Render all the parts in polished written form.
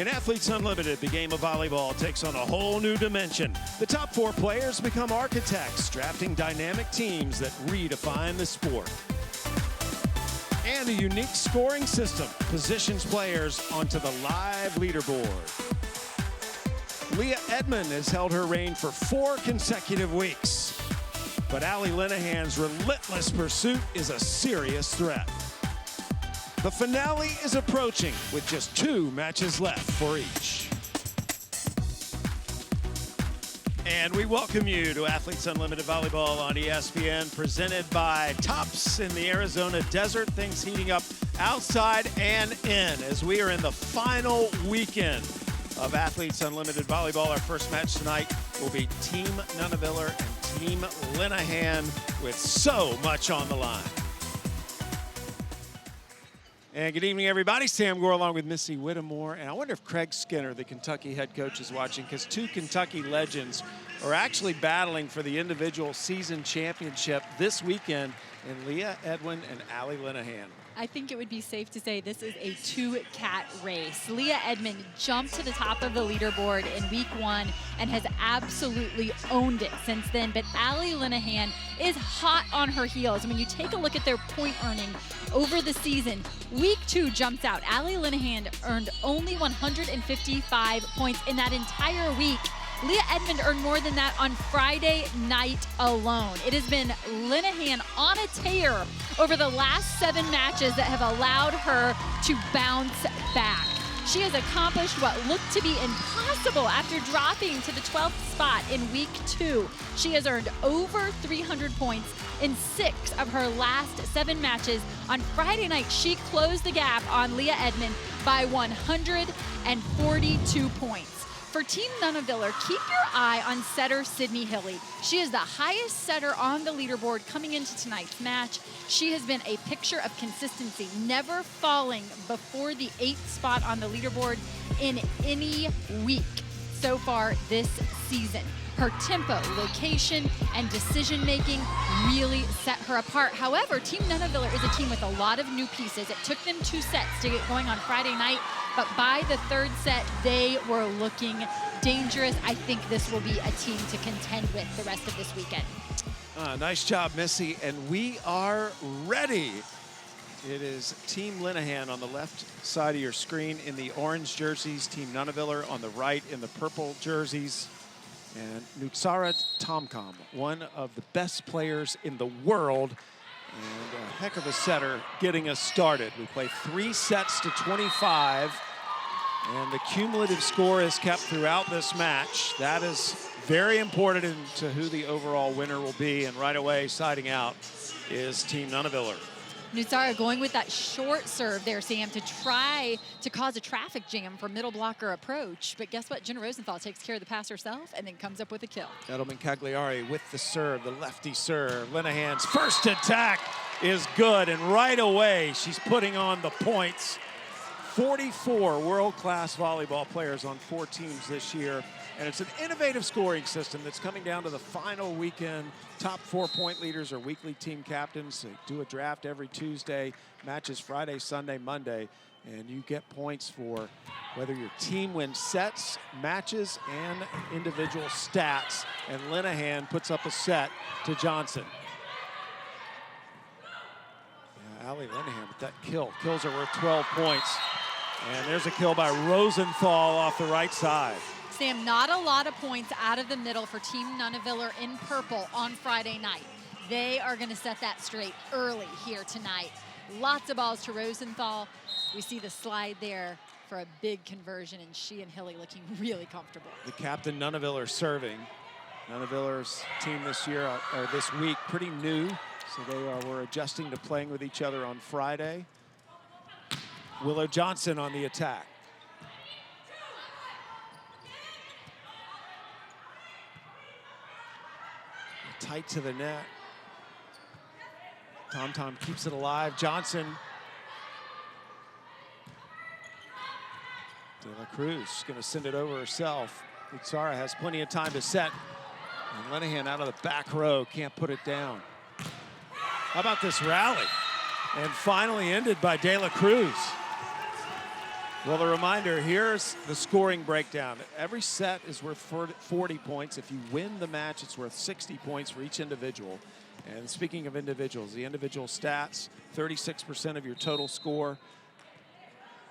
In Athletes Unlimited, the game of volleyball takes on a whole new dimension. The top 4 players become architects, drafting dynamic teams that redefine the sport. And a unique scoring system positions players onto the live leaderboard. Leah Edmond has held her reign for 4 consecutive weeks. But Allie Linehan's relentless pursuit is a serious threat. The finale is approaching with just 2 matches left for each. And we welcome you to Athletes Unlimited Volleyball on ESPN, presented by Tops in the Arizona desert. Things heating up outside and in as we are in the final weekend of Athletes Unlimited Volleyball. Our first match tonight will be Team Nunaviller and Team Linehan, with so much on the line. And good evening, everybody. Sam Gore along with Missy Whittemore. And I wonder if Craig Skinner, the Kentucky head coach, is watching, because 2 Kentucky legends are actually battling for the individual season championship this weekend in Leah Edmond and Allie Linehan. I think it would be safe to say this is a 2-cat race. Leah Edmond jumped to the top of the leaderboard in week 1 and has absolutely owned it since then. But Allie Linehan is hot on her heels. When you take a look at their point earning over the season, week 2 jumps out. Allie Linehan earned only 155 points in that entire week. Leah Edmond earned more than that on Friday night alone. It has been Linehan on a tear over the last 7 matches that have allowed her to bounce back. She has accomplished what looked to be impossible after dropping to the 12th spot in week 2. She has earned over 300 points in 6 of her last 7 matches. On Friday night, she closed the gap on Leah Edmond by 142 points. For Team Nunaviller, keep your eye on setter Sydney Hilly. She is the highest setter on the leaderboard coming into tonight's match. She has been a picture of consistency, never falling before the 8th spot on the leaderboard in any week so far this season. Her tempo, location, and decision-making really set her apart. However, Team Nunaviller is a team with a lot of new pieces. It took them 2 sets to get going on Friday night, but by the 3rd set, they were looking dangerous. I think this will be a team to contend with the rest of this weekend. Nice job, Missy, and we are ready. It is Team Linehan on the left side of your screen in the orange jerseys, Team Nunaviller on the right in the purple jerseys. And Nutsara Tomcom, one of the best players in the world and a heck of a setter, getting us started. We play 3 sets to 25, and the cumulative score is kept throughout this match. That is very important to who the overall winner will be, and right away siding out is Team Nunaviller. Nutsara going with that short serve there, Sam, to try to cause a traffic jam for middle blocker approach. But guess what? Jenna Rosenthal takes care of the pass herself and then comes up with a kill. Edelman Cagliari with the serve, the lefty serve. Linehan's first attack is good, and right away she's putting on the points. 44 world-class volleyball players on 4 teams this year. And it's an innovative scoring system that's coming down to the final weekend. Top 4 point leaders are weekly team captains. They do a draft every Tuesday, matches Friday, Sunday, Monday, and you get points for whether your team wins sets, matches, and individual stats. And Linehan puts up a set to Johnson. Yeah, Allie Linehan with that kill. Kills are worth 12 points. And there's a kill by Rosenthal off the right side. Sam, not a lot of points out of the middle for Team Nunaviller in purple on Friday night. They are going to set that straight early here tonight. Lots of balls to Rosenthal. We see the slide there for a big conversion, and she and Hilly looking really comfortable. The captain Nunaviller serving. Nunaviller's team this year, or this week, pretty new, so we're adjusting to playing with each other on Friday. Willow Johnson on the attack. Tight to the net. Tom keeps it alive. Johnson. De La Cruz going to send it over herself. Nutsara has plenty of time to set. And Linehan out of the back row, can't put it down. How about this rally? And finally ended by De La Cruz. Well, the reminder, here's the scoring breakdown. Every set is worth 40 points. If you win the match, it's worth 60 points for each individual. And speaking of individuals, the individual stats, 36% of your total score.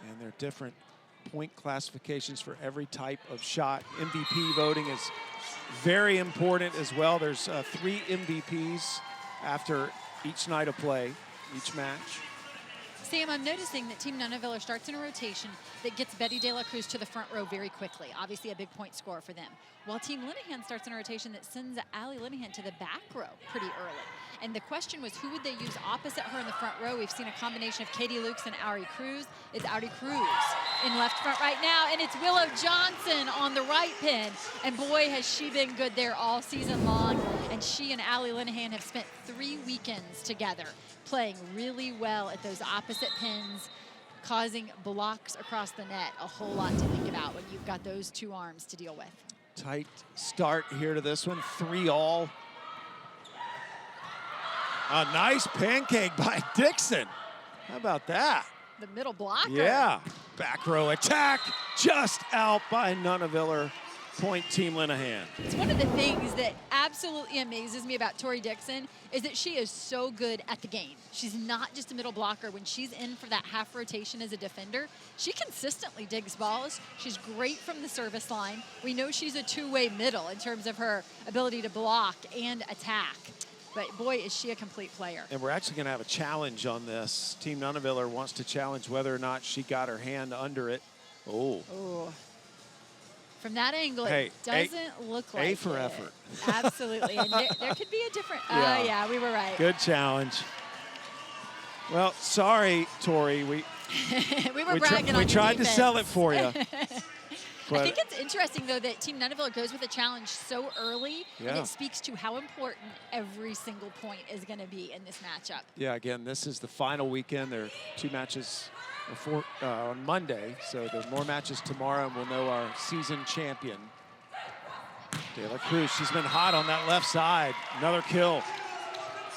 And they're different point classifications for every type of shot. MVP voting is very important as well. There's 3 MVPs after each night of play, each match. Sam, I'm noticing that Team Nunaviller starts in a rotation that gets Betty De La Cruz to the front row very quickly. Obviously a big point scorer for them. While Team Linehan starts in a rotation that sends Allie Linehan to the back row pretty early. And the question was, who would they use opposite her in the front row? We've seen a combination of Katie Lukes and Auri Cruz. It's Auri Cruz in left front right now, and it's Willow Johnson on the right pin. And boy, has she been good there all season long. And she and Allie Linehan have spent 3 weekends together, playing really well at those opposite pins, causing blocks across the net. A whole lot to think about when you've got those 2 arms to deal with. Tight start here to this one, 3-all. A nice pancake by Dixon. How about that? The middle blocker. Yeah, back row attack, just out by Nunaviller. Point Team Linehan. It's one of the things that absolutely amazes me about Tori Dixon is that she is so good at the game. She's not just a middle blocker. When she's in for that half rotation as a defender, she consistently digs balls. She's great from the service line. We know she's a 2-way middle in terms of her ability to block and attack. But boy, is she a complete player. And we're actually going to have a challenge on this. Team Nunaviller wants to challenge whether or not she got her hand under it. Oh. Ooh. From that angle, hey, it doesn't look like A for it. effort. Absolutely. And there could be a different. Yeah. Yeah, we were right. Good challenge. Well, sorry, Tori. We were bragging on we your tried to defense. sell it for you. I think it's interesting, though, that Team Nunaviller goes with a challenge so early, and it speaks to how important every single point is going to be in this matchup. Yeah, again, this is the final weekend. There are 2 matches on Monday, so there's more matches tomorrow, and we'll know our season champion. De La Cruz, she's been hot on that left side. Another kill.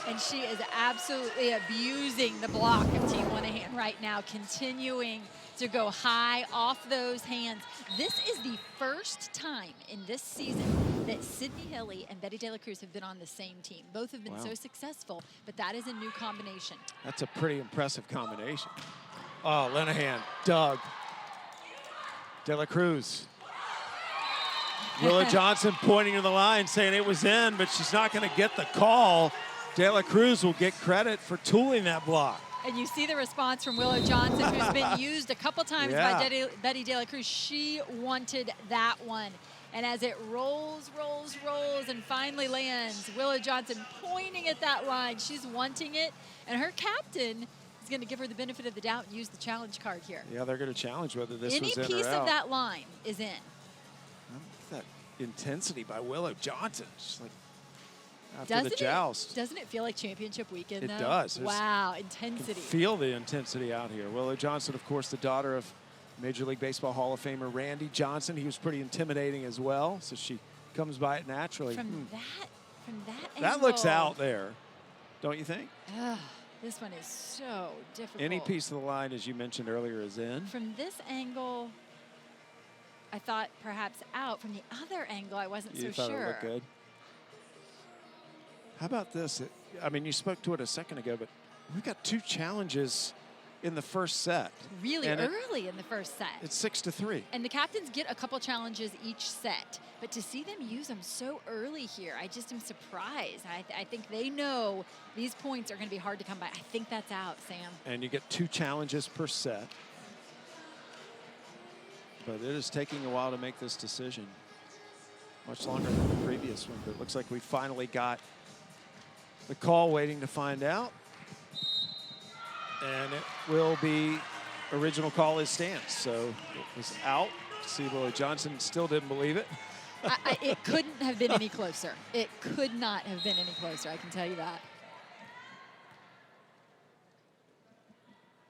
And she is absolutely abusing the block of Team Linehan right now, continuing to go high off those hands. This is the first time in this season that Sydney Hilly and Betty De La Cruz have been on the same team. Both have been so successful, but that is a new combination. That's a pretty impressive combination. Oh, Linehan, Doug. De La Cruz. Willow Johnson pointing to the line saying it was in, but she's not going to get the call. De La Cruz will get credit for tooling that block. And you see the response from Willow Johnson, who's been used a couple times by Betty De La Cruz. She wanted that one. And as it rolls, rolls, rolls, and finally lands, Willow Johnson pointing at that line. She's wanting it, and her captain is going to give her the benefit of the doubt and use the challenge card here. Yeah, they're going to challenge whether this Any was in or out. Any piece of that line is in. That intensity by Willow Johnson. She's like, after the joust. Doesn't it feel like championship weekend, though? It does. Wow, intensity. Feel the intensity out here. Willow Johnson, of course, the daughter of Major League Baseball Hall of Famer Randy Johnson. He was pretty intimidating as well, so she comes by it naturally. From that angle. That looks out there, don't you think? This one is so difficult. Any piece of the line, as you mentioned earlier, is in. From this angle, I thought perhaps out. From the other angle, I wasn't so You thought sure. it looked good. How about this? I mean, you spoke to it a second ago, but we've got 2 challenges in the first set. Really early in the first set. It's 6-3. And the captains get a couple challenges each set. But to see them use them so early here, I just am surprised. I think they know these points are going to be hard to come by. I think that's out, Sam. And you get 2 challenges per set. But it is taking a while to make this decision. Much longer than the previous one, but it looks like we finally got the call waiting to find out. And it will be original call is stance. So it was out. See, Willow Johnson still didn't believe it. It couldn't have been any closer. It could not have been any closer, I can tell you that.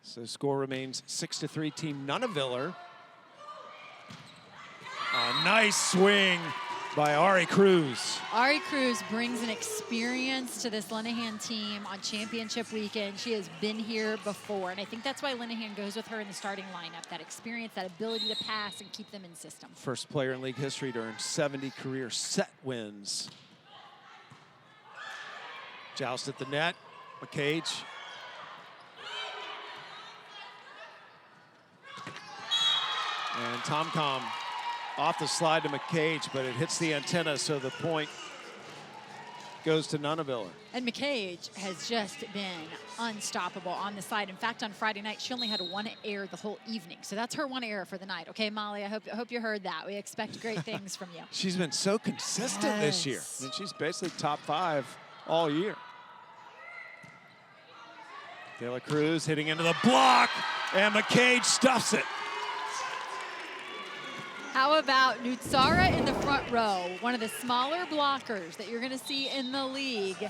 So score remains 6-3, Team Nunaviller. A nice swing by Ari Cruz. Ari Cruz brings an experience to this Linehan team on championship weekend. She has been here before, and I think that's why Linehan goes with her in the starting lineup. That experience, that ability to pass and keep them in system. First player in league history to earn 70 career set wins. Joust at the net, McCage. And Tom-Tom off the slide to McCage, but it hits the antenna, so the point goes to Nunaviller. And McCage has just been unstoppable on the slide. In fact, on Friday night, she only had one error the whole evening. So that's her one error for the night. Okay, Molly, I hope you heard that. We expect great things from you. She's been so consistent this year. I mean, she's basically top 5 all year. De La Cruz hitting into the block, and McCage stuffs it. How about Nutsara in the front row, one of the smaller blockers that you're going to see in the league,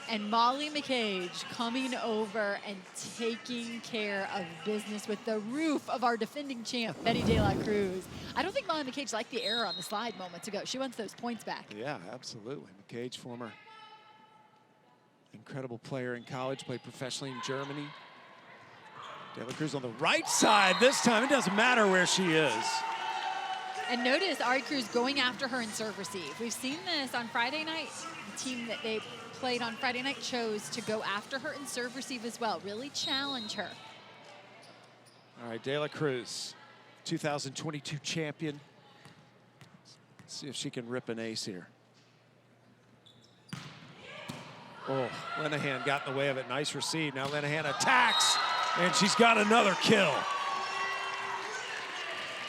and Molly McCage coming over and taking care of business with the roof of our defending champ, Betty De La Cruz. I don't think Molly McCage liked the error on the slide moments ago. She wants those points back. Yeah, absolutely. McCage, former incredible player in college, played professionally in Germany. De La Cruz on the right side this time. It doesn't matter where she is. And notice Ari Cruz going after her in serve receive. We've seen this on Friday night. The team that they played on Friday night chose to go after her in serve receive as well. Really challenge her. All right, De La Cruz, 2022 champion. Let's see if she can rip an ace here. Oh, Linehan got in the way of it. Nice receive. Now Linehan attacks, and she's got another kill.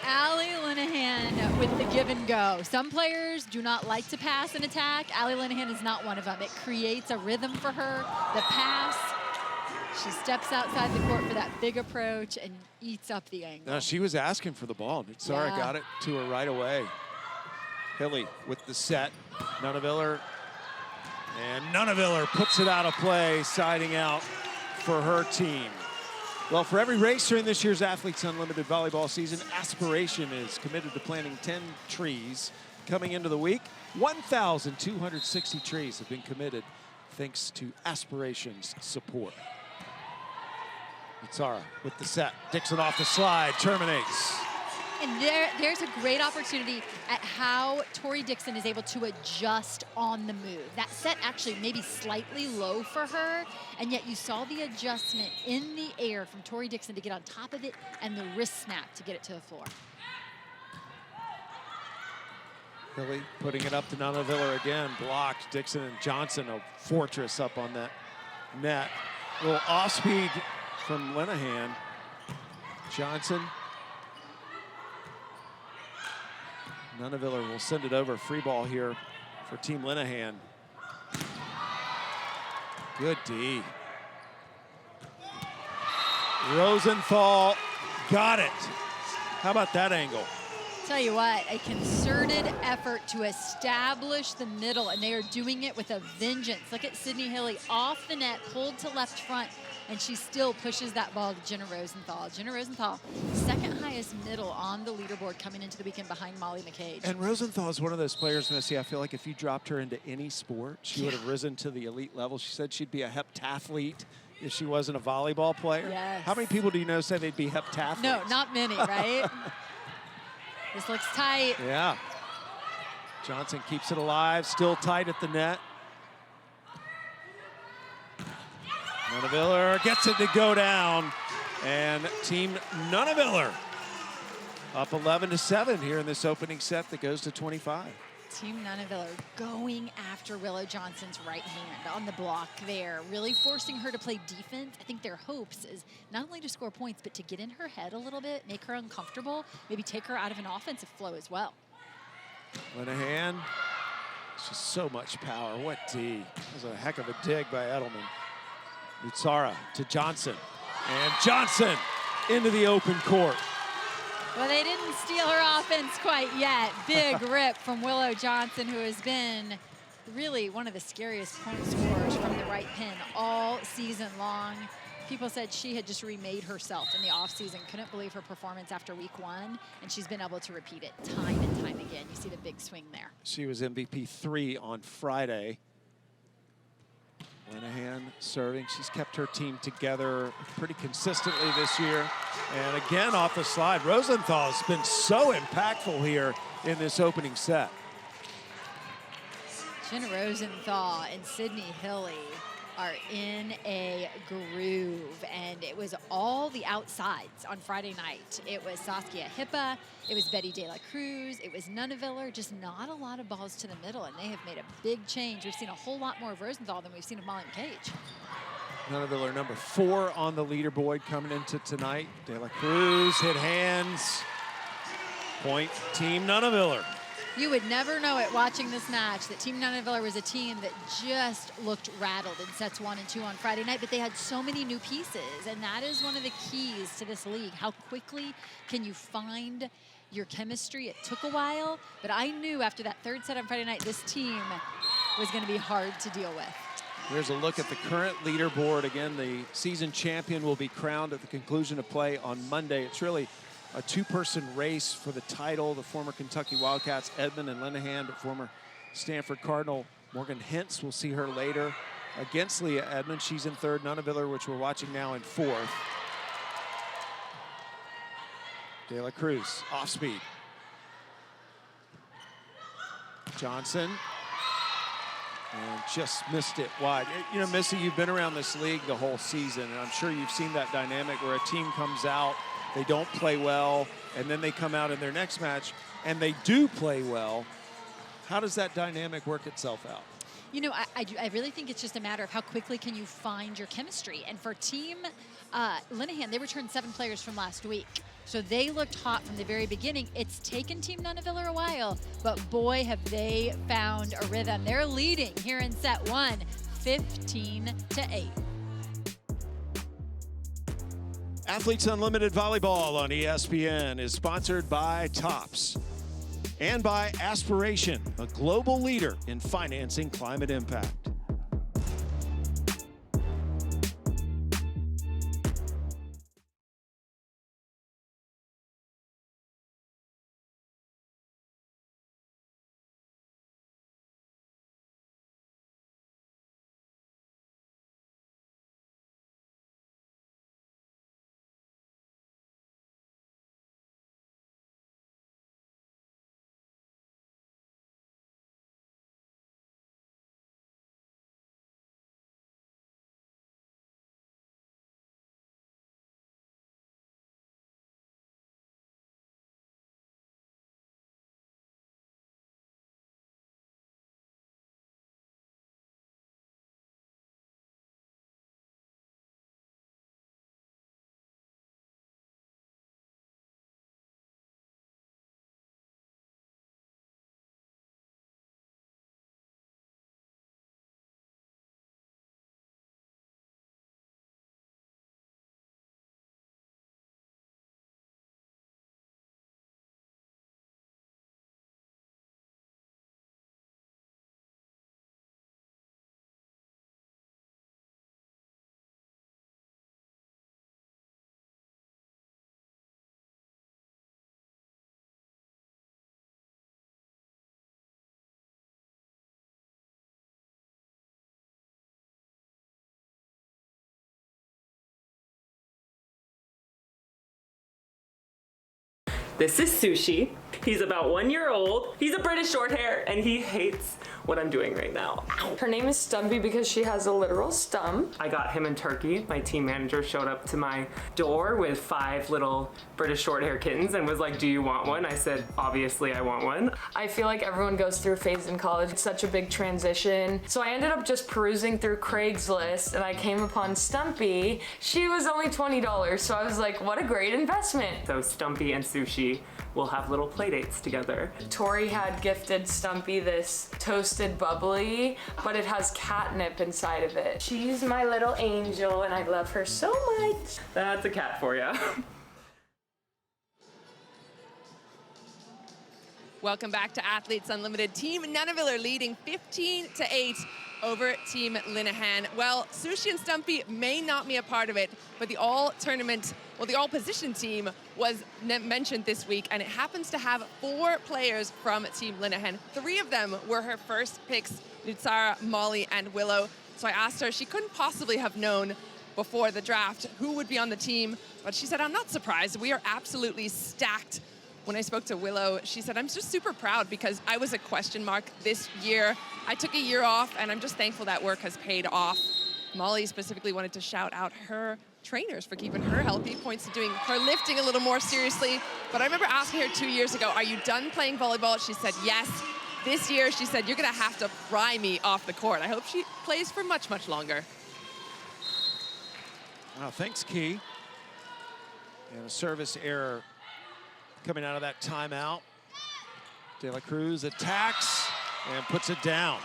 Allie Linehan with the give and go. Some players do not like to pass and attack. Allie Linehan is not one of them. It creates a rhythm for her. The pass, she steps outside the court for that big approach and eats up the angle. No, she was asking for the ball. Nutsara got it to her right away. Hilly with the set. Nunaviller. And Nunaviller puts it out of play, siding out for her team. Well, for every race during this year's Athletes Unlimited volleyball season, Aspiration is committed to planting 10 trees. Coming into the week, 1,260 trees have been committed thanks to Aspiration's support. Nutsara with the set. Dixon off the slide, terminates. And there's a great opportunity at how Tori Dixon is able to adjust on the move. That set actually maybe slightly low for her, and yet you saw the adjustment in the air from Tori Dixon to get on top of it and the wrist snap to get it to the floor. Hilly putting it up to Nunaviller again, blocked. Dixon and Johnson, a fortress up on that net. A little off speed from Linehan. Johnson. Nunaviller will send it over. Free ball here for Team Linehan. Good D. Rosenthal got it. How about that angle? Tell you what, a concerted effort to establish the middle, and they are doing it with a vengeance. Look at Sydney Hilly off the net, pulled to left front, and she still pushes that ball to Jenna Rosenthal. Jenna Rosenthal, second highest middle on the leaderboard coming into the weekend behind Molly McCage. And Rosenthal is one of those players, Missy, I feel like if you dropped her into any sport, she would have risen to the elite level. She said she'd be a heptathlete if she wasn't a volleyball player. Yes. How many people do you know say they'd be heptathletes? No, not many, right? This looks tight. Yeah. Johnson keeps it alive, still tight at the net. Nunaviller gets it to go down, and Team Nunaviller up 11-7 here in this opening set that goes to 25. Team Nunaviller going after Willow Johnson's right hand on the block there, really forcing her to play defense. I think their hopes is not only to score points, but to get in her head a little bit, make her uncomfortable, maybe take her out of an offensive flow as well. Linehan, it's just so much power. What D? That was a heck of a dig by Edelman. Nutsara to Johnson, and Johnson into the open court. Well, they didn't steal her offense quite yet. Big rip from Willow Johnson, who has been really one of the scariest point scorers from the right pin all season long. People said she had just remade herself in the offseason. Couldn't believe her performance after week 1, and she's been able to repeat it time and time again. You see the big swing there. She was MVP 3 on Friday. Linehan serving. She's kept her team together pretty consistently this year. And again, off the slide, Rosenthal has been so impactful here in this opening set. Jen Rosenthal and Sydney Hilly are in a groove, and it was all the outsides on Friday night. It was Saskia Hippa, it was Betty De La Cruz, it was Nunaviller, just not a lot of balls to the middle, and they have made a big change. We've seen a whole lot more of Rosenthal than we've seen of Molly McCage. Nunaviller number 4 on the leaderboard coming into tonight. De La Cruz hit hands. Point Team Nunaviller. You would never know it watching this match that Team Nunaviller was a team that just looked rattled in sets 1 and 2 on Friday night, but they had so many new pieces, and that is one of the keys to this league. How quickly can you find your chemistry? It took a while, but I knew after that 3rd set on Friday night, this team was going to be hard to deal with. Here's a look at the current leaderboard. Again, the season champion will be crowned at the conclusion of play on Monday. It's really a 2-person race for the title. The former Kentucky Wildcats, Edmond and Linehan, but former Stanford Cardinal Morgan Hintz, we'll see her later against Leah Edmond. She's in 3rd. Nunaviller, which we're watching now, in 4th. De La Cruz, off speed. Johnson, and just missed it wide. You know, Missy, you've been around this league the whole season, and I'm sure you've seen that dynamic where a team comes out, they don't play well, and then they come out in their next match, and they do play well. How does that dynamic work itself out? You know, I really think it's just a matter of how quickly can you find your chemistry. And for Team Linehan, they returned 7 players from last week. So they looked hot from the very beginning. It's taken Team Nunaviller a while, but boy, have they found a rhythm. They're leading here in set 1, 15-8. Athletes Unlimited Volleyball on ESPN is sponsored by Tops and by Aspiration, a global leader in financing climate impact. This is Sushi. He's about 1 year old. He's a British short hair and he hates what I'm doing right now. Ow. Her name is Stumpy because she has a literal stump. I got him in Turkey. My team manager showed up to my door with 5 little British short hair kittens and was like, do you want one? I said, obviously I want one. I feel like everyone goes through a phase in college. It's such a big transition. So I ended up just perusing through Craigslist and I came upon Stumpy. She was only $20, so I was like, what a great investment. So Stumpy and Sushi will have little play dates together. Tori had gifted Stumpy this toasted bubbly, but it has catnip inside of it. She's my little angel and I love her so much. That's a cat for you. Welcome back to Athletes Unlimited. Team Nunaviller leading 15-8 over Team Linehan. Well, Sushi and Stumpy may not be a part of it, but the all-tournament, well, the all-position team was mentioned this week, and it happens to have 4 players from Team Linehan. 3 of them were her first picks, Nutsara, Molly, and Willow. So I asked her, she couldn't possibly have known before the draft who would be on the team, but she said, I'm not surprised. We are absolutely stacked. When I spoke to Willow, she said, I'm just super proud because I was a question mark this year. I took a year off, and I'm just thankful that work has paid off. Molly specifically wanted to shout out her trainers for keeping her healthy, points to doing her lifting a little more seriously. But I remember asking her 2 years ago, are you done playing volleyball? She said, yes. This year, she said, you're going to have to pry me off the court. I hope she plays for much, much longer. Wow, thanks, Key. And a service error coming out of that timeout. De La Cruz attacks and puts it down.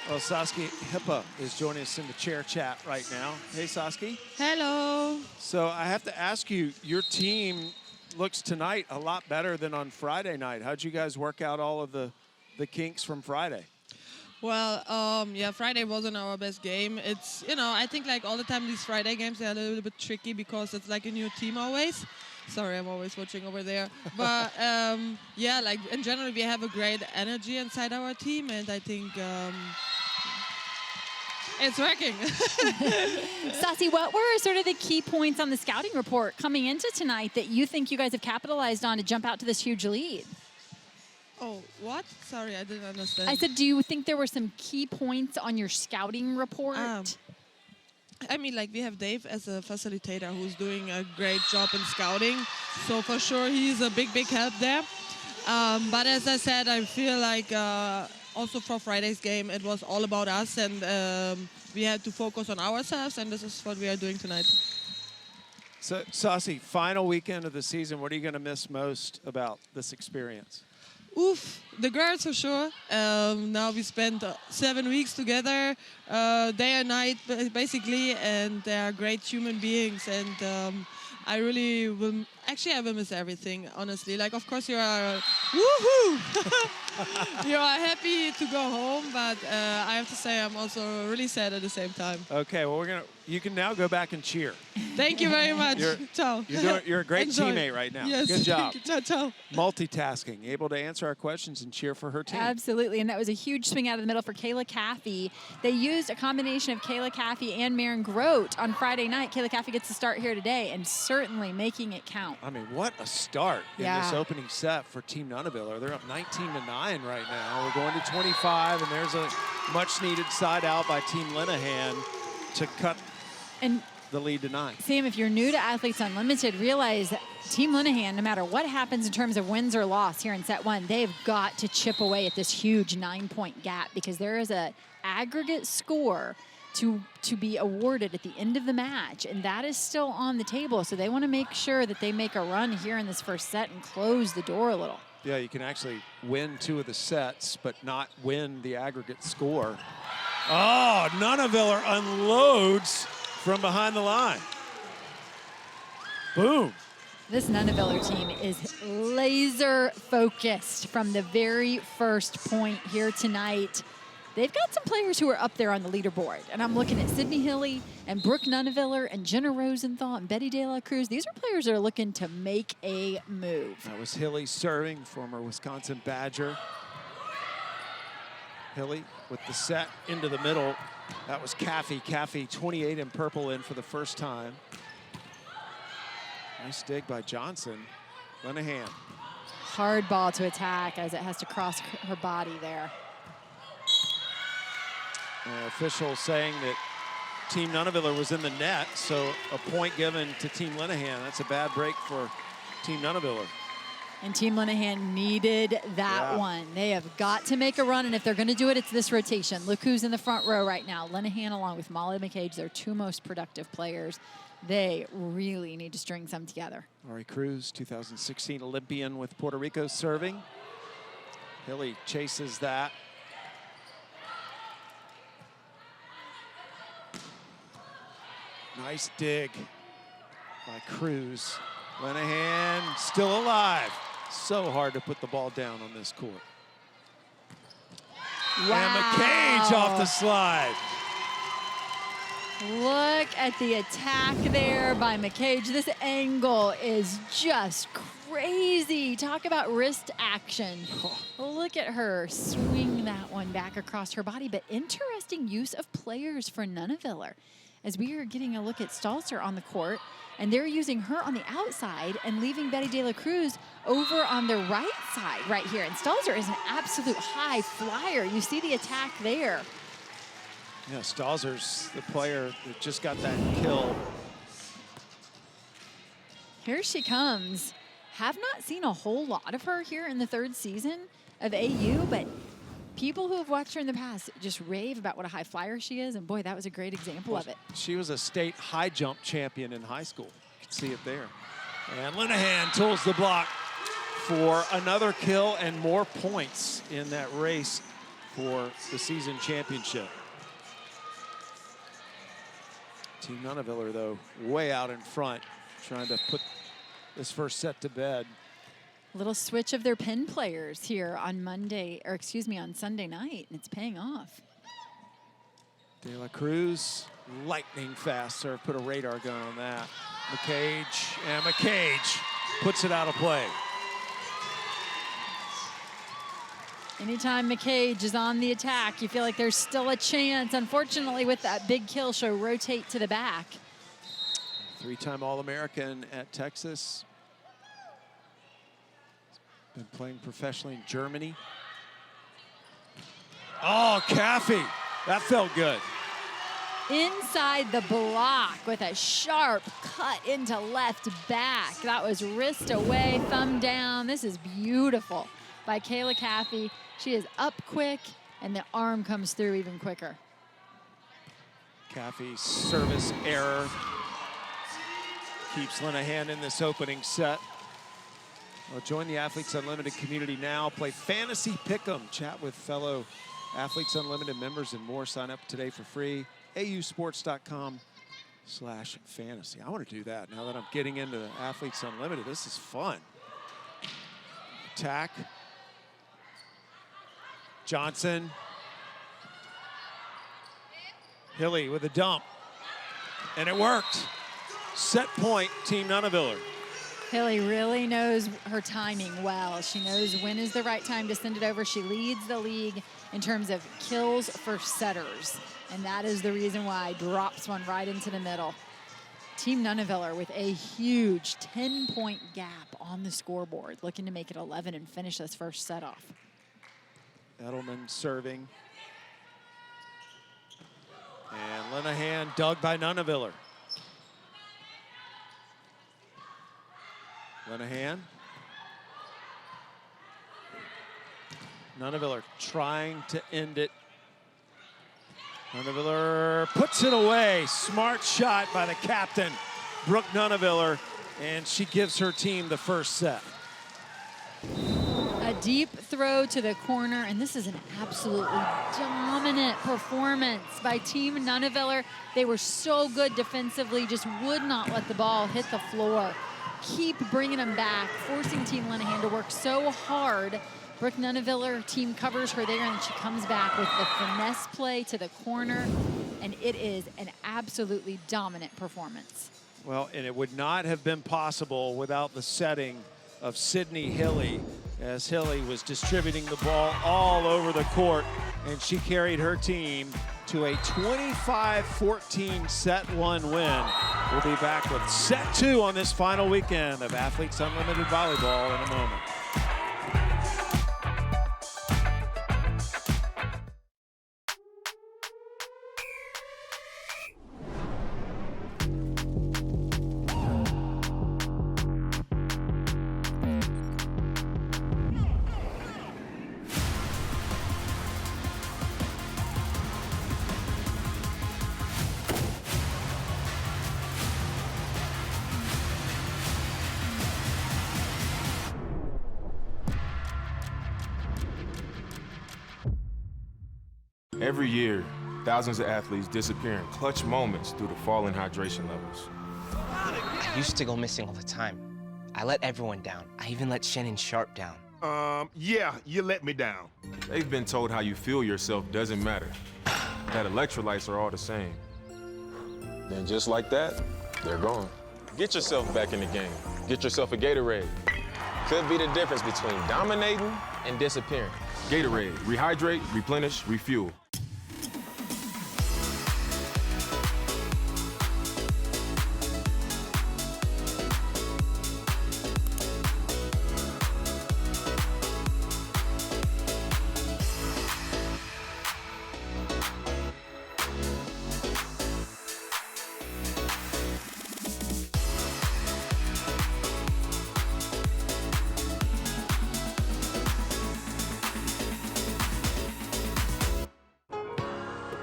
Well, Saskia Hippa is joining us in the chair chat right now. Hey, Saskia. Hello. So I have to ask you, your team looks tonight a lot better than on Friday night. How'd you guys work out all of the kinks from Friday? Well, yeah, Friday wasn't our best game. It's, you know, I think like all the time these Friday games, they're a little bit tricky because it's like a new team always. Sorry, I'm always watching over there. But yeah, like in general, we have a great energy inside our team, and I think it's working. Sassy, what were sort of the key points on the scouting report coming into tonight that you think you guys have capitalized on to jump out to this huge lead? Oh, what? Sorry, I didn't understand. I said, do you think there were some key points on your scouting report? I mean, like, we have Dave as a facilitator who's doing a great job in scouting. So for sure, he's a big, big help there. But as I said, I feel like also for Friday's game, it was all about us, and we had to focus on ourselves, and this is what we are doing tonight. So, Sassy, final weekend of the season, what are you going to miss most about this experience? Oof, the girls for sure. Now we spent 7 weeks together, day and night basically, and they are great human beings, and I really will, actually I will miss everything, honestly. Like, of course you are, woohoo! You are happy to go home, but I have to say I'm also really sad at the same time. Okay, well, you can now go back and cheer. Thank you very much. Ciao. You're a great Enjoy. teammate right now. Yes. Good job. Ciao, ciao. Multitasking, able to answer our questions and cheer for her team. Absolutely, and that was a huge swing out of the middle for Kayla Caffey. They used a combination of Kayla Caffey and Maren Grote on Friday night. Kayla Caffey gets to start here today and certainly making it count. I mean, what a start in this opening set for Team Nunaville. They're up 19-9 right now. We're going to 25, and there's a much-needed side out by Team Linehan to cut the lead to 9. Sam, if you're new to Athletes Unlimited, realize that Team Linehan, no matter what happens in terms of wins or loss here in set 1, they've got to chip away at this huge 9-point gap because there is an aggregate score to be awarded at the end of the match, and that is still on the table. So they want to make sure that they make a run here in this first set and close the door a little. Yeah, you can actually win 2 of the sets, but not win the aggregate score. Oh, Nunaviller unloads from behind the line. Boom. This Nunaviller team is laser focused from the very first point here tonight. They've got some players who are up there on the leaderboard, and I'm looking at Sydney Hilly and Brooke Nunaviller and Jenna Rosenthal and Betty De La Cruz. These are players that are looking to make a move. That was Hilly serving, former Wisconsin Badger. Hilly with the set into the middle. That was Caffey. Caffey, 28 in purple in for the first time. Nice dig by Johnson. Linehan. Hard ball to attack as it has to cross her body there. Official saying that Team Nunaviller was in the net, so a point given to Team Linehan. That's a bad break for Team Nunaviller. And Team Linehan needed that one. They have got to make a run, and if they're going to do it, it's this rotation. Look who's in the front row right now. Linehan along with Molly McCage, their 2 most productive players. They really need to string some together. Ari Cruz, 2016 Olympian with Puerto Rico serving. Hilly chases that. Nice dig by Cruz. Linehan still alive. So hard to put the ball down on this court. And McCage off the slide. Look at the attack there by McCage. This angle is just crazy. Talk about wrist action. Look at her swing that one back across her body. But interesting use of players for Nunaviller, as we are getting a look at Stalzer on the court, and they're using her on the outside and leaving Betty De La Cruz over on the right side right here. And Stalzer is an absolute high flyer. You see the attack there. Yeah, Stalzer's the player that just got that kill. Here she comes. Have not seen a whole lot of her here in the 3rd season of AU, but people who have watched her in the past just rave about what a high flyer she is, and boy, that was a great example of it. She was a state high jump champion in high school. You can see it there. And Linehan tools the block for another kill and more points in that race for the season championship. Team Nunaviller, though, way out in front, trying to put this first set to bed. Little switch of their pin players here on Monday, or excuse me, on Sunday night, and it's paying off. De La Cruz, lightning fast serve, put a radar gun on that. McCage, and McCage puts it out of play. Anytime McCage is on the attack, you feel like there's still a chance. Unfortunately, with that big kill, she'll rotate to the back. 3-time All-American at Texas. Been playing professionally in Germany. Oh, Caffey, that felt good. Inside the block with a sharp cut into left back. That was wrist away, thumb down. This is beautiful by Kayla Caffey. She is up quick, and the arm comes through even quicker. Caffey's service error keeps Linehan in this opening set. Well, join the Athletes Unlimited community now. Play Fantasy Pick'em. Chat with fellow Athletes Unlimited members and more. Sign up today for free. ausports.com/fantasy. I want to do that now that I'm getting into Athletes Unlimited. This is fun. Attack. Johnson. Hilly with a dump. And it worked. Set point, Team Nunaviller. Hilly really knows her timing well. She knows when is the right time to send it over. She leads the league in terms of kills for setters. And that is the reason why drops one right into the middle. Team Nunaviller with a huge 10-point gap on the scoreboard, looking to make it 11 and finish this first set off. Edelman serving. And Linehan dug by Nunaviller. Linehan. Nunaviller trying to end it. Nunaviller puts it away. Smart shot by the captain, Brooke Nunaviller, and she gives her team the first set. A deep throw to the corner, and this is an absolutely dominant performance by Team Nunaviller. They were so good defensively, just would not let the ball hit the floor. Keep bringing them back, forcing Team Linehan to work so hard. Brooke Nunaviller team covers her there, and she comes back with the finesse play to the corner, and it is an absolutely dominant performance. Well, and it would not have been possible without the setting of Sydney Hilly, as Hilly was distributing the ball all over the court, and she carried her team to a 25-14 set 1 win. We'll be back with set 2 on this final weekend of Athletes Unlimited Volleyball in a moment. Every year, thousands of athletes disappear in clutch moments due to falling hydration levels. I used to go missing all the time. I let everyone down. I even let Shannon Sharp down. Yeah, you let me down. They've been told how you feel yourself doesn't matter. That electrolytes are all the same. Then just like that, they're gone. Get yourself back in the game. Get yourself a Gatorade. Could be the difference between dominating and disappearing. Gatorade, rehydrate, replenish, refuel.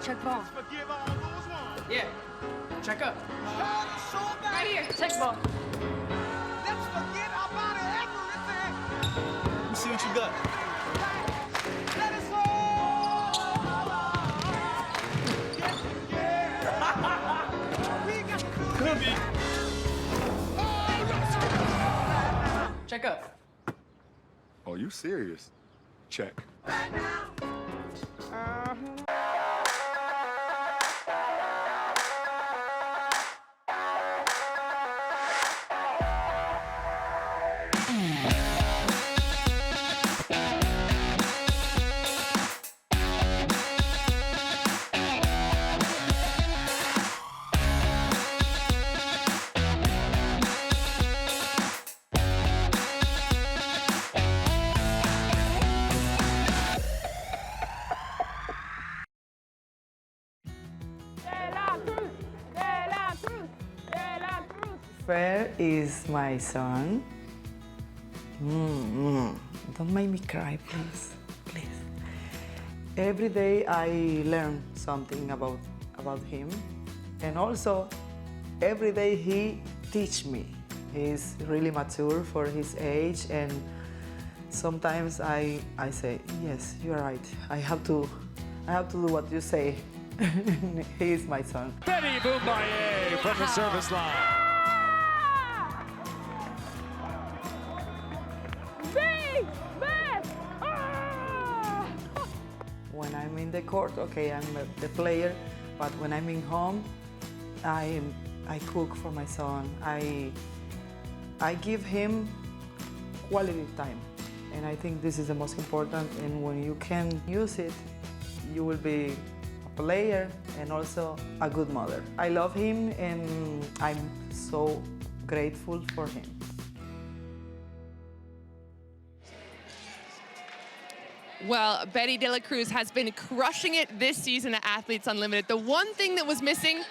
Check ball. Yeah. Check up. Right here. Check ball. Let's forget about everything. Let me see what you got. Let us all. Could be. Check up. Oh, you serious? Check. Fer is my son. Don't make me cry, please. Please. Every day I learn something about him. And also, every day he teach me. He's really mature for his age, and sometimes I say, yes, you're right. I have to do what you say. He is my son. Betty Boumbaye from the service line. When I'm in the court, okay, I'm the player, but when I'm in home, I cook for my son. I give him quality time, and I think this is the most important. And when you can use it, you will be a player and also a good mother. I love him, and I'm so grateful for him. Well, Betty De La Cruz has been crushing it this season at Athletes Unlimited. The one thing that was missing,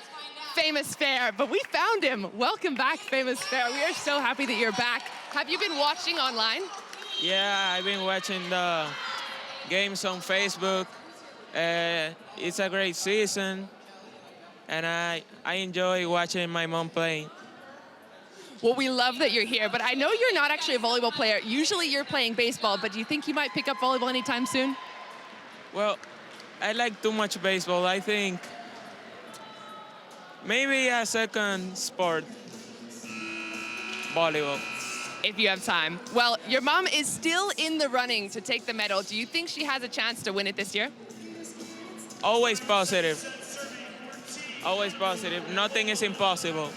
Famous Fair, but we found him. Welcome back, Famous Fair. We are so happy that you're back. Have you been watching online? Yeah, I've been watching the games on Facebook. It's a great season, and I enjoy watching my mom playing. Well, we love that you're here, but I know you're not actually a volleyball player. Usually you're playing baseball, but do you think you might pick up volleyball anytime soon? Well, I like too much baseball. I think maybe a second sport, volleyball. If you have time. Well, your mom is still in the running to take the medal. Do you think she has a chance to win it this year? Always positive. Always positive. Nothing is impossible.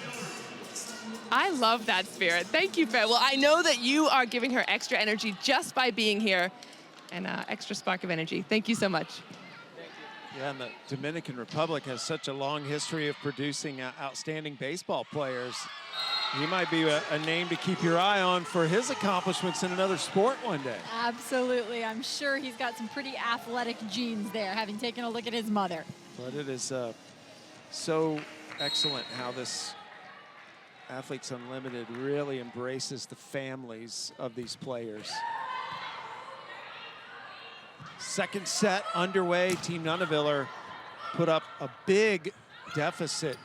I love that spirit. Thank you, Fair. Well, I know that you are giving her extra energy just by being here, and extra spark of energy. Thank you so much. Yeah, and the Dominican Republic has such a long history of producing outstanding baseball players. He might be a name to keep your eye on for his accomplishments in another sport one day. Absolutely. I'm sure he's got some pretty athletic genes there, having taken a look at his mother. But it is so excellent how this Athletes Unlimited really embraces the families of these players. Second set underway. Team Nunaviller put up a big deficit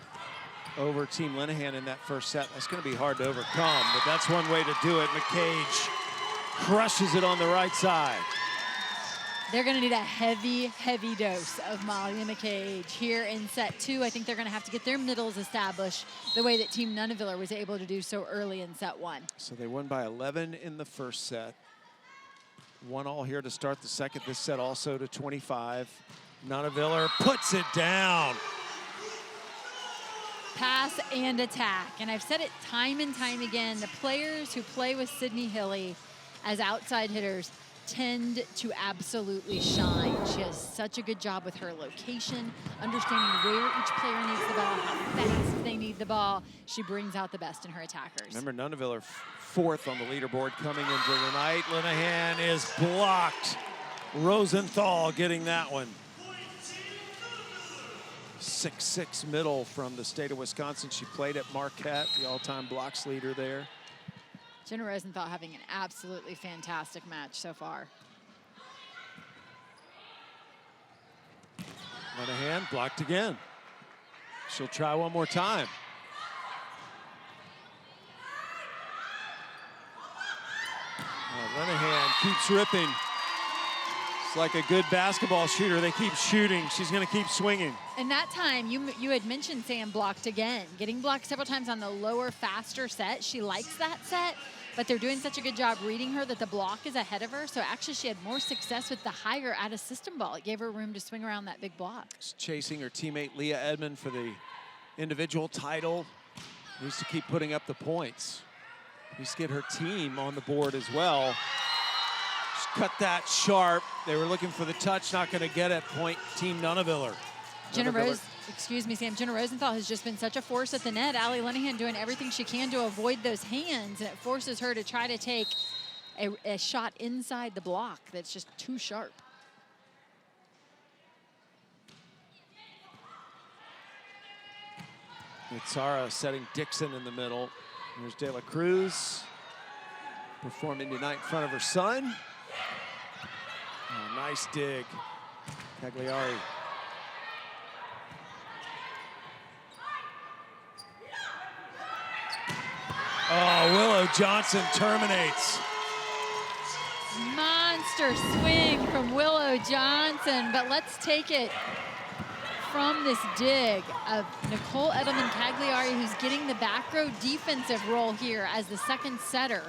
over Team Linehan in that first set. That's going to be hard to overcome, but that's one way to do it. McCage crushes it on the right side. They're going to need a heavy, heavy dose of Malia McCage here in set two. I think they're going to have to get their middles established the way that Team Nunaviller was able to do so early in set one. So they won by 11 in the first set. 1-1 here to start the second. This set also to 25. Nunaviller puts it down. Pass and attack. And I've said it time and time again, the players who play with Sydney Hilly as outside hitters tend to absolutely shine. She has such a good job with her location, understanding where each player needs the ball, how fast they need the ball. She brings out the best in her attackers. Remember, Nunaviller fourth on the leaderboard coming into the night. Linehan is blocked. Rosenthal getting that one. 6'6" middle from the state of Wisconsin. She played at Marquette, the all-time blocks leader there. Jenna Rosenthal having an absolutely fantastic match so far. Linehan blocked again. She'll try one more time. Linehan keeps ripping. It's like a good basketball shooter. They keep shooting. She's going to keep swinging. And that time, you had mentioned Sam blocked again. Getting blocked several times on the lower, faster set. She likes that set, but they're doing such a good job reading her that the block is ahead of her. So actually, she had more success with the higher out of system ball. It gave her room to swing around that big block. She's chasing her teammate Leah Edmond for the individual title. Needs to keep putting up the points. Needs to get her team on the board as well. Cut that sharp. They were looking for the touch, not going to get it. Point Team Nunaviller. Jenna Rosenthal has just been such a force at the net. Allie Linehan doing everything she can to avoid those hands, and it forces her to try to take a shot inside the block that's just too sharp. Itzara setting Dixon in the middle. There's De La Cruz performing tonight in front of her son. Oh, nice dig, Cagliari. Oh, Willow Johnson terminates. Monster swing from Willow Johnson, but let's take it from this dig of Nicole Edelman-Cagliari, who's getting the back row defensive role here as the second setter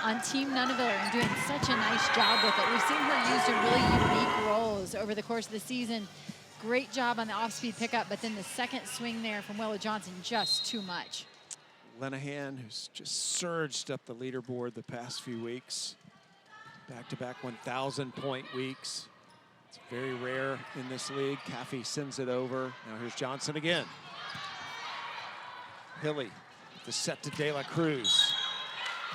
on Team Nunaviller and doing such a nice job with it. We've seen her used in really unique roles over the course of the season. Great job on the off-speed pickup, but then the second swing there from Willow Johnson, just too much. Linehan, who's just surged up the leaderboard the past few weeks. Back-to-back 1,000-point weeks. It's very rare in this league. Caffey sends it over. Now here's Johnson again. Hilly, the set to De La Cruz.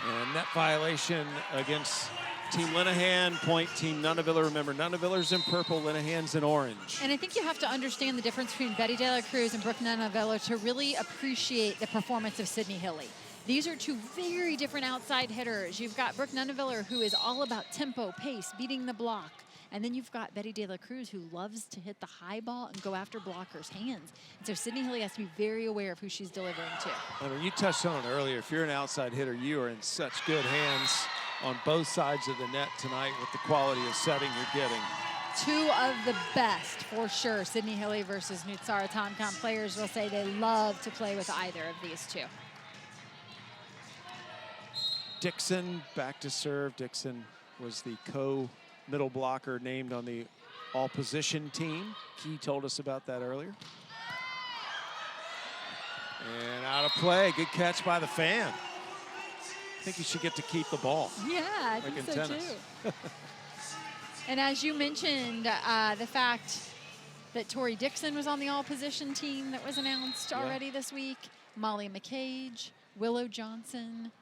And net violation against Team Linehan, point Team Nunaviller. Remember, Nunaviller's in purple, Linehan's in orange. And I think you have to understand the difference between Betty De La Cruz and Brooke Nunaviller to really appreciate the performance of Sydney Hilly. These are two very different outside hitters. You've got Brooke Nunaviller, who is all about tempo, pace, beating the block. And then you've got Betty De La Cruz, who loves to hit the high ball and go after blockers' hands. And so Sydney Hilly has to be very aware of who she's delivering to. I mean, you touched on it earlier. If you're an outside hitter, you are in such good hands on both sides of the net tonight with the quality of setting you're getting. Two of the best, for sure. Sydney Hilly versus Nutsara Tomcom. Players will say they love to play with either of these two. Dixon back to serve. Dixon was the co-middle blocker named on the all-position team. Key told us about that earlier. And out of play. Good catch by the fan. I think you should get to keep the ball. Yeah, I think so too. And as you mentioned, the fact that Tori Dixon was on the all-position team that was announced already this week. Molly McCage, Willow Johnson,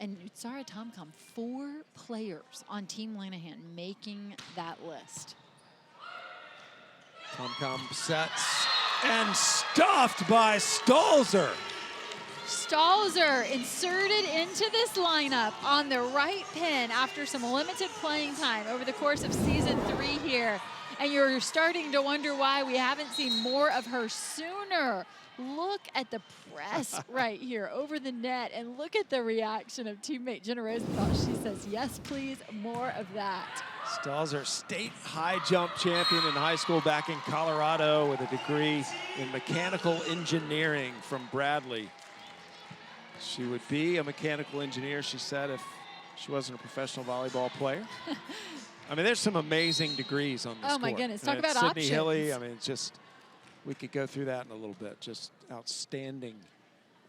and Nutsara Tomcom, 4 players on Team Linehan making that list. Tomcom sets and stuffed by Stalzer. Stalzer inserted into this lineup on the right pin after some limited playing time over the course of season 3 here. And you're starting to wonder why we haven't seen more of her sooner. Look at the press right here over the net, and look at the reaction of teammate Jenna Rosenthal. She says, yes, please, more of that. Stalzer, state high jump champion in high school back in Colorado with a degree in mechanical engineering from Bradley. She would be a mechanical engineer, she said, if She wasn't a professional volleyball player. I mean, there's some amazing degrees on this Oh, my court. goodness. And Talk about Sydney options. Hilly, I mean, it's just, we could go through that in a little bit. Just outstanding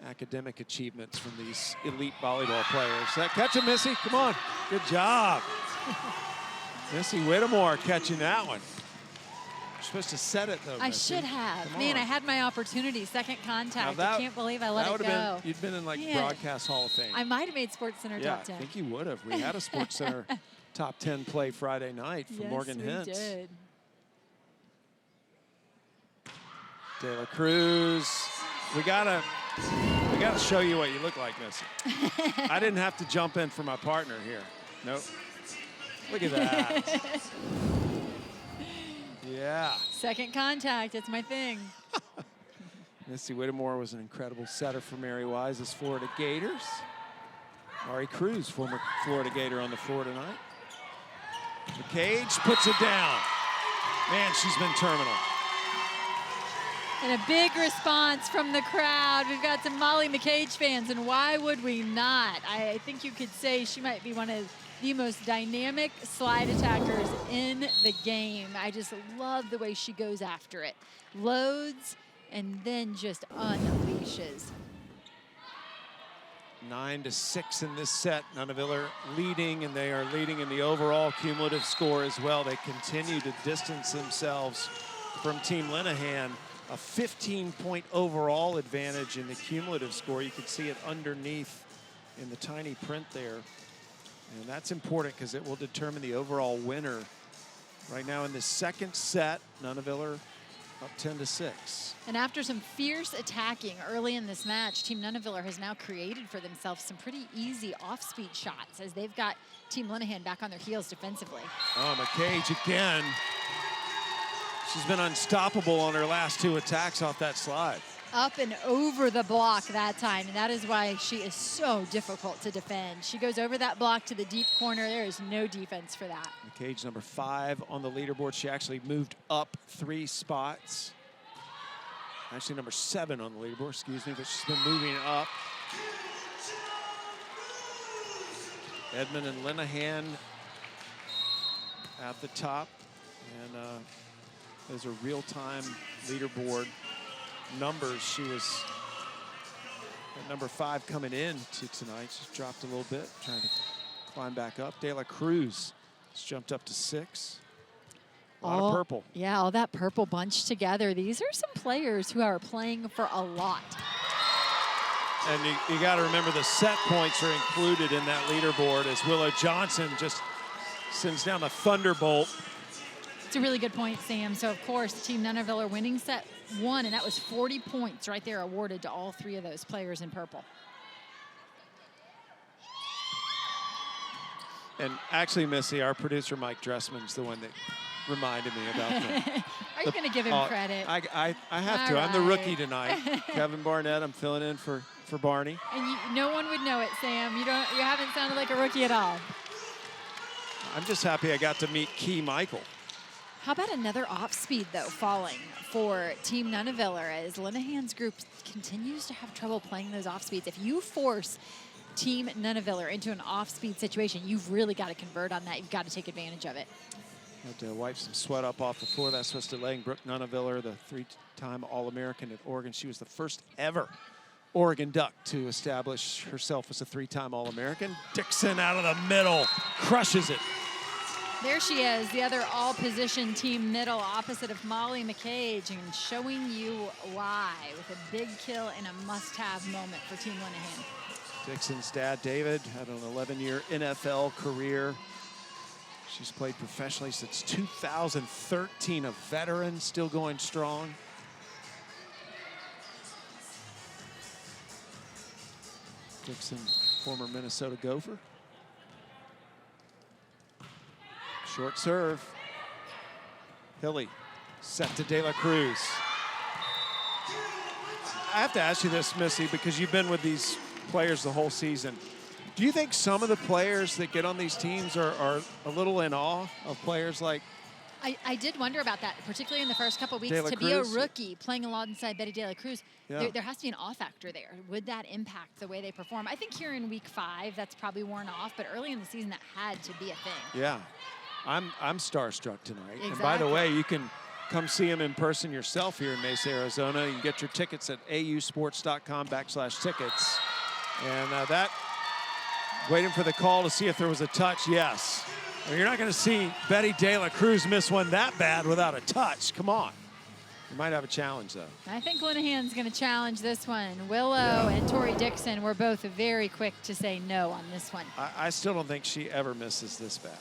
academic achievements from these elite volleyball players. That catch it, Missy. Come on. Good job. Missy Whittemore catching that one. You're supposed to set it, though, I Missy. should have. Come Man, on. I had my opportunity. Second contact. Now I can't believe I let it go. You'd been in, like, Man, Broadcast Hall of Fame. I might have made Sports Center Yeah, top 10. I think you would have. We had a Sports Center top 10 play Friday night for Yes, Morgan we Hintz. did. De La Cruz. We gotta show you what you look like, Missy. I didn't have to jump in for my partner here. Nope. Look at that. Yeah. Second contact. It's my thing. Missy Whittemore was an incredible setter for Mary Wise's Florida Gators. Ari Cruz, former Florida Gator, on the floor tonight. McCage puts it down. Man, she's been terminal. And a big response from the crowd. We've got some Molly McCage fans, and why would we not? I think you could say she might be one of the most dynamic slide attackers in the game. I just love the way she goes after it. Loads and then just unleashes. 9-6 in this set. Nunaville leading, and they are leading in the overall cumulative score as well. They continue to distance themselves from Team Linehan. A 15-point overall advantage in the cumulative score. You can see it underneath in the tiny print there. And that's important because it will determine the overall winner. Right now in the second set, Nunaville up 10-6. And after some fierce attacking early in this match, Team Nunaville has now created for themselves some pretty easy off-speed shots as they've got Team Linehan back on their heels defensively. Oh, McCage again. She's been unstoppable on her last two attacks off that slide. Up and over the block that time, and that is why she is so difficult to defend. She goes over that block to the deep corner. There is no defense for that. McCage, number 5 on the leaderboard. She actually moved up 3 spots. Actually, number 7 on the leaderboard, excuse me, but she's been moving up. Edmond and Linehan at the top. And those are real-time leaderboard numbers. She was at number 5 coming in to tonight. She's dropped a little bit, trying to climb back up. De La Cruz has jumped up to 6. A lot of purple. Yeah, all that purple bunched together. These are some players who are playing for a lot. And you got to remember the set points are included in that leaderboard as Willow Johnson just sends down a thunderbolt. It's a really good point, Sam. So, of course, Team Nunaville are winning set 1, and that was 40 points right there awarded to all 3 of those players in purple. And actually, Missy, our producer, Mike Dressman's the one that reminded me about that. Are you going to give him credit? I have to. All I'm the right. rookie tonight. Kevin Barnett, I'm filling in for Barney. And no one would know it, Sam. You haven't sounded like a rookie at all. I'm just happy I got to meet Key Michael. How about another off speed, though, falling for Team Nunaville as Linehan's group continues to have trouble playing those off speeds. If you force Team Nunaville into an off speed situation, you've really got to convert on that. You've got to take advantage of it. Had to wipe some sweat up off the floor. That's supposed to letting Brooke Nunaville, the 3-time All-American at Oregon. She was the first ever Oregon Duck to establish herself as a 3-time All-American. Dixon out of the middle, crushes it. There she is, the other all-position team middle opposite of Molly McCage, and showing you why with a big kill and a must-have moment for Team Linehan. Dixon's dad, David, had an 11-year NFL career. She's played professionally since 2013, a veteran, still going strong. Dixon, former Minnesota Gopher. Short serve. Hilly, set to De La Cruz. I have to ask you this, Missy, because you've been with these players the whole season. Do you think some of the players that get on these teams are a little in awe of players like I did wonder about that, particularly in the first couple of weeks. De La To be a Cruz? rookie playing alongside Betty De La Cruz, Yeah. there has to be an awe factor there. Would that impact the way they perform? I think here in week 5, that's probably worn off, but early in the season, that had to be a thing. Yeah, I'm starstruck tonight. And by the way, you can come see him in person yourself here in Mesa, Arizona. You can get your tickets at ausports.com/tickets. And that, waiting for the call to see if there was a touch, yes. Well, you're not going to see Betty De La Cruz miss one that bad without a touch. Come on. You might have a challenge, though. I think Linehan's going to challenge this one. Willow and Tori Dixon were both very quick to say no on this one. I still don't think she ever misses this bad.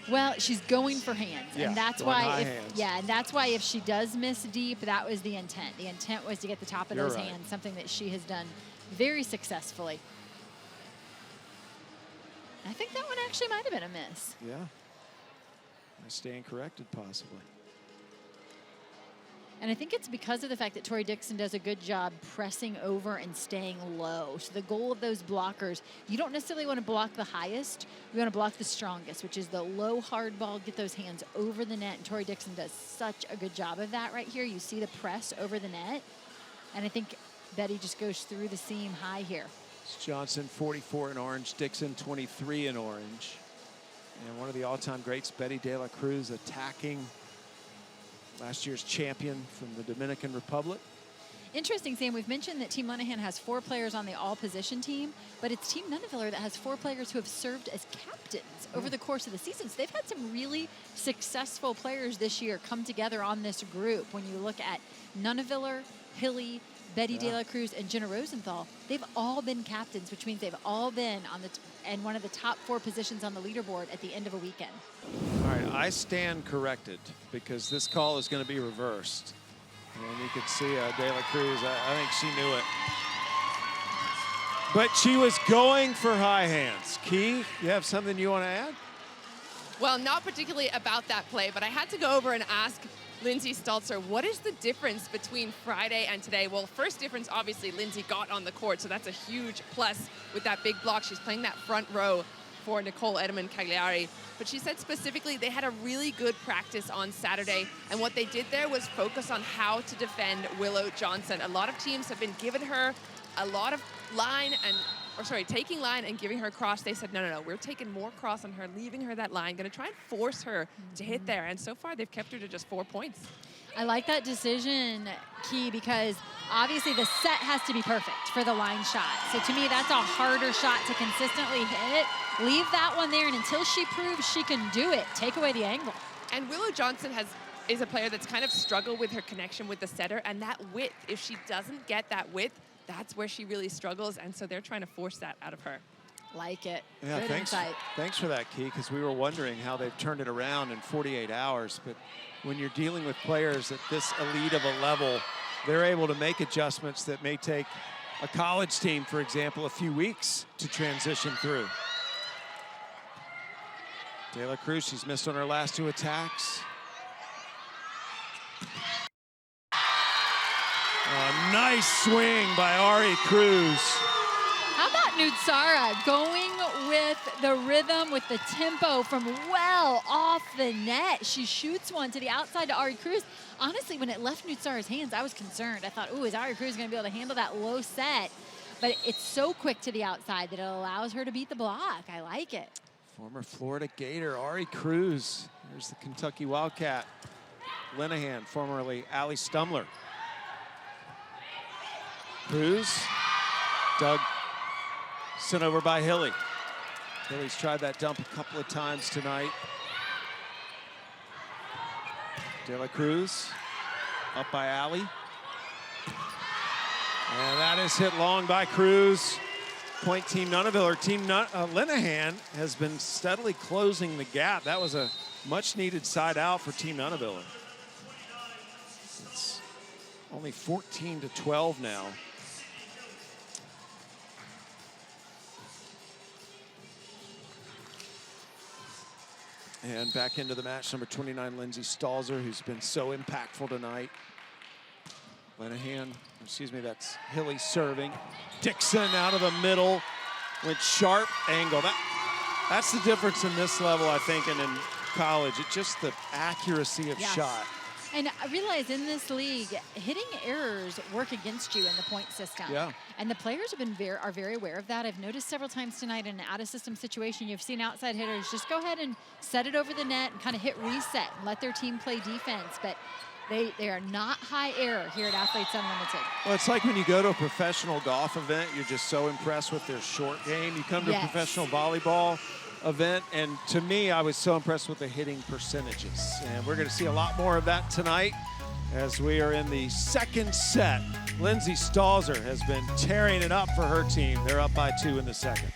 Well, she's going for hands, Yeah, and that's going why. high If, hands. yeah, and that's why if she does miss deep, that was the intent. The intent was to get the top of You're those right. hands, something that she has done very successfully. I think that one actually might have been a miss. Yeah. I stand corrected, possibly. And I think it's because of the fact that Tori Dixon does a good job pressing over and staying low. So the goal of those blockers, you don't necessarily want to block the highest. You want to block the strongest, which is the low hard ball, get those hands over the net. And Tori Dixon does such a good job of that right here. You see the press over the net. And I think Betty just goes through the seam high here. It's Johnson, 44 in orange. Dixon, 23 in orange. And one of the all-time greats, Betty De La Cruz, attacking last year's champion from the Dominican Republic. Interesting, Sam, we've mentioned that Team Linehan has 4 players on the all-position team, but it's Team Nunaviller that has 4 players who have served as captains over the course of the season. So they've had some really successful players this year come together on this group. When you look at Nunaviller, Hilly, Betty De La Cruz, and Jenna Rosenthal, they've all been captains, which means they've all been on the and one of the top 4 positions on the leaderboard at the end of a weekend. All right, I stand corrected because this call is going to be reversed. And you can see De La Cruz, I think she knew it. But she was going for high hands. Key, you have something you want to add? Well, not particularly about that play, but I had to go over and ask Lindsay Stalzer, what is the difference between Friday and today? Well, first difference, obviously, Lindsay got on the court, so that's a huge plus with that big block. She's playing that front row for Nicole Edelman-Cagliari. But she said specifically they had a really good practice on Saturday, and what they did there was focus on how to defend Willow Johnson. A lot of teams have been giving her a lot of taking line and giving her cross. They said, no, we're taking more cross on her, leaving her that line, going to try and force her to hit there. And so far, they've kept her to just 4 points. I like that decision, Key, because obviously the set has to be perfect for the line shot. So to me, that's a harder shot to consistently hit. Leave that one there, and until she proves she can do it, take away the angle. And Willow Johnson is a player that's kind of struggled with her connection with the setter, and that width, if she doesn't get that width, that's where she really struggles, and so they're trying to force that out of her. Like it. Yeah, Good insight. Thanks for that, Key, because we were wondering how they've turned it around in 48 hours. But when you're dealing with players at this elite of a level, they're able to make adjustments that may take a college team, for example, a few weeks to transition through. De La Cruz, she's missed on her last 2 attacks. A nice swing by Ari Cruz. How about Nutsara going with the rhythm, with the tempo from well off the net? She shoots one to the outside to Ari Cruz. Honestly, when it left Nutsara's hands, I was concerned. I thought, ooh, is Ari Cruz going to be able to handle that low set? But it's so quick to the outside that it allows her to beat the block. I like it. Former Florida Gator, Ari Cruz. Here's the Kentucky Wildcat. Linehan, formerly Allie Stumler. Cruz, dug, sent over by Hilly. Hilly's tried that dump a couple of times tonight. De La Cruz, up by Allie. And that is hit long by Cruz. Point Team Nunaville. Team Linehan has been steadily closing the gap. That was a much needed side out for Team Nunaville. It's only 14-12 now. And back into the match, number 29, Lindsay Stalzer, who's been so impactful tonight. Linehan, excuse me, that's Hilly serving. Dixon out of the middle with sharp angle. That's the difference in this level, I think, and in college. It's just the accuracy of Yes. shot. And I realize in this league, hitting errors work against you in the point system. Yeah. And the players have been are very aware of that. I've noticed several times tonight in an out-of-system situation, you've seen outside hitters just go ahead and set it over the net and kind of hit reset and let their team play defense. But they are not high error here at Athletes Unlimited. Well, it's like when you go to a professional golf event, you're just so impressed with their short game. You come to a professional volleyball event, and to me, I was so impressed with the hitting percentages. And we're going to see a lot more of that tonight as we are in the second set. Lindsay Stalzer has been tearing it up for her team. They're up by 2 in the second.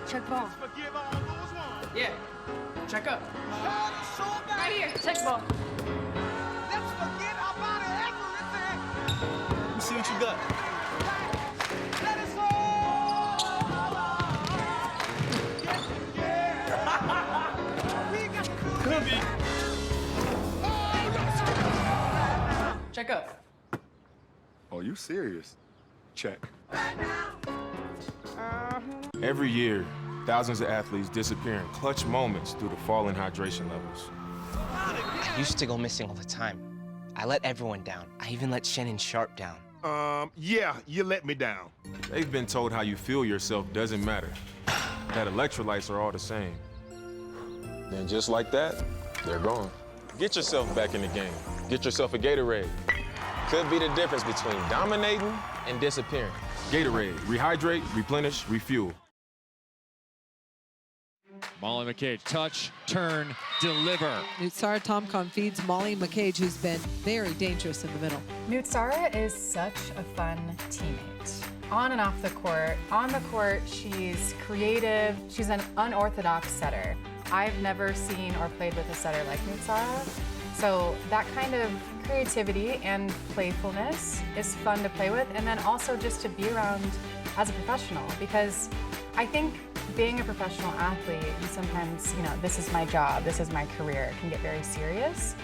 Check ball. Yeah. Check up. Right here. Check ball. Let's forget about everything. Let me see what you got. Let it fall. Could be. Check up. Oh, you serious? Check. Every year, thousands of athletes disappear in clutch moments due to falling hydration levels. I used to go missing all the time. I let everyone down. I even let Shannon Sharp down. Yeah, you let me down. They've been told how you feel yourself doesn't matter, that electrolytes are all the same. Then just like that, they're gone. Get yourself back in the game. Get yourself a Gatorade. Could be the difference between dominating and disappearing. Gatorade, rehydrate, replenish, refuel. Molly McCage, touch, turn, deliver. Nutsara Tomcon feeds Molly McCage, who's been very dangerous in the middle. Nutsara is such a fun teammate. On and off the court. On the court, she's creative. She's an unorthodox setter. I've never seen or played with a setter like Nutsara. So that kind of creativity and playfulness is fun to play with, and then also just to be around as a professional, because I think being a professional athlete, you sometimes, this is my job, this is my career, it can get very serious.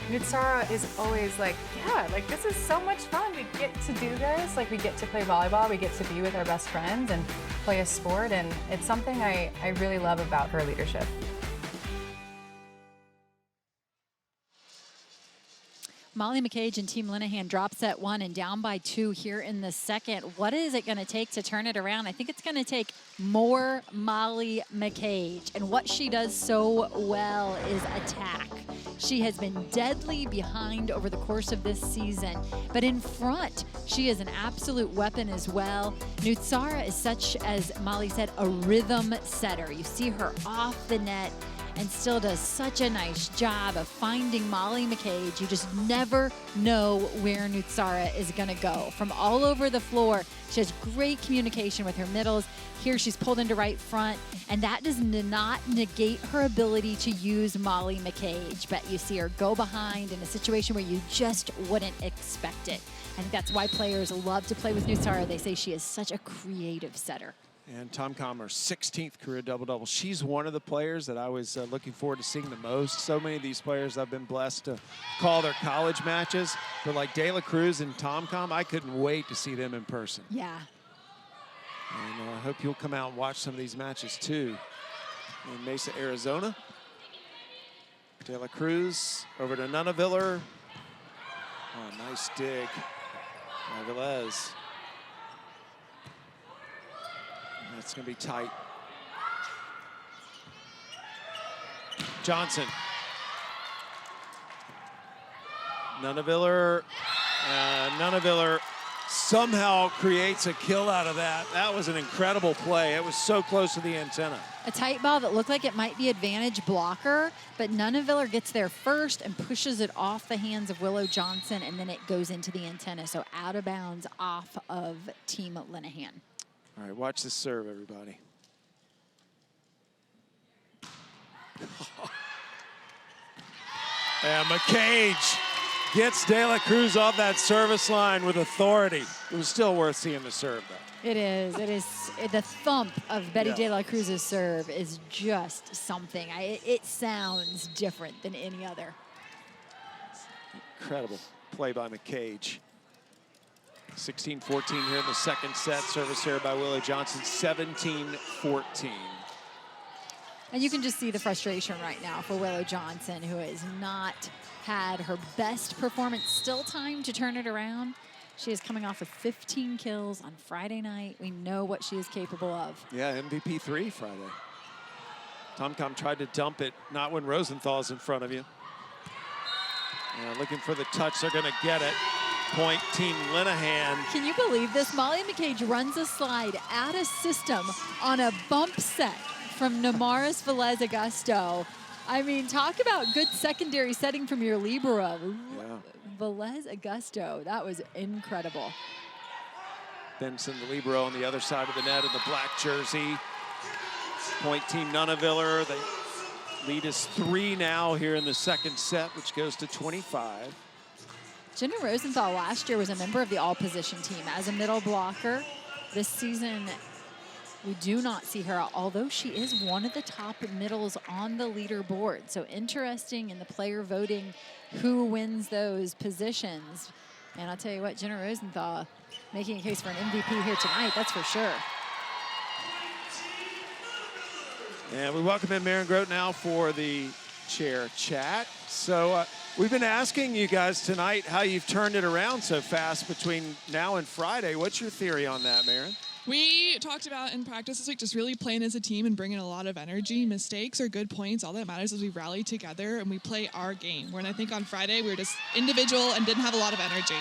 Nutsara is always like, yeah, like this is so much fun. We get to do this, like we get to play volleyball, we get to be with our best friends and play a sport, and it's something I really love about her leadership. Molly McCage and Team Linehan drop set 1 and down by 2 here in the second. What is it going to take to turn it around? I think it's going to take more Molly McCage. And what she does so well is attack. She has been deadly behind over the course of this season, but in front, she is an absolute weapon as well. Nutsara is such, as Molly said, a rhythm setter. You see her off the net and still does such a nice job of finding Molly McCage. You just never know where Nutsara is gonna go. From all over the floor, she has great communication with her middles. Here she's pulled into right front, and that does not negate her ability to use Molly McCage, but you see her go behind in a situation where you just wouldn't expect it. I think that's why players love to play with Nutsara. They say she is such a creative setter. And Tomcon, her 16th career double-double. She's one of the players that I was looking forward to seeing the most. So many of these players I've been blessed to call their college matches. But like De La Cruz and Tomcon, I couldn't wait to see them in person. Yeah. And I hope you'll come out and watch some of these matches too. In Mesa, Arizona. De La Cruz over to Nunaviller. Oh, nice dig by Velez. It's going to be tight. Johnson. Nunaviller somehow creates a kill out of that. That was an incredible play. It was so close to the antenna. A tight ball that looked like it might be advantage blocker, but Nunaviller gets there first and pushes it off the hands of Willow Johnson, and then it goes into the antenna. So out of bounds off of Team Linehan. All right, watch this serve, everybody. And McCage gets De La Cruz off that service line with authority. It was still worth seeing the serve, though. It is. It is. The thump of Betty Yeah. De La Cruz's serve is just something. It sounds different than any other. Incredible play by McCage. 16-14 here in the second set. Service here by Willow Johnson, 17-14. And you can just see the frustration right now for Willow Johnson, who has not had her best performance. Still time to turn it around. She is coming off of 15 kills on Friday night. We know what she is capable of. Yeah, MVP 3 Friday. Tom tried to dump it, not when Rosenthal's in front of you. Looking for the touch, they're gonna get it. Point Team Linehan. Can you believe this? Molly McCage runs a slide out of system on a bump set from Namaris Velez Augusto. I mean, talk about good secondary setting from your libero. Yeah. Velez Augusto, that was incredible. Benson, the libero, on the other side of the net in the black jersey. Point Team Nunaviller. They lead is 3 now here in the second set, which goes to 25. Jenna Rosenthal last year was a member of the all-position team as a middle blocker. This season, we do not see her, although she is one of the top middles on the leaderboard. So interesting in the player voting who wins those positions. And I'll tell you what, Jenna Rosenthal making a case for an MVP here tonight, that's for sure. And we welcome in Maren Grote now for the chair chat. So we've been asking you guys tonight how you've turned it around so fast between now and Friday. What's your theory on that, Maren? We talked about in practice this week just really playing as a team and bringing a lot of energy. Mistakes are good points. All that matters is we rally together and we play our game. When I think on Friday we were just individual and didn't have a lot of energy.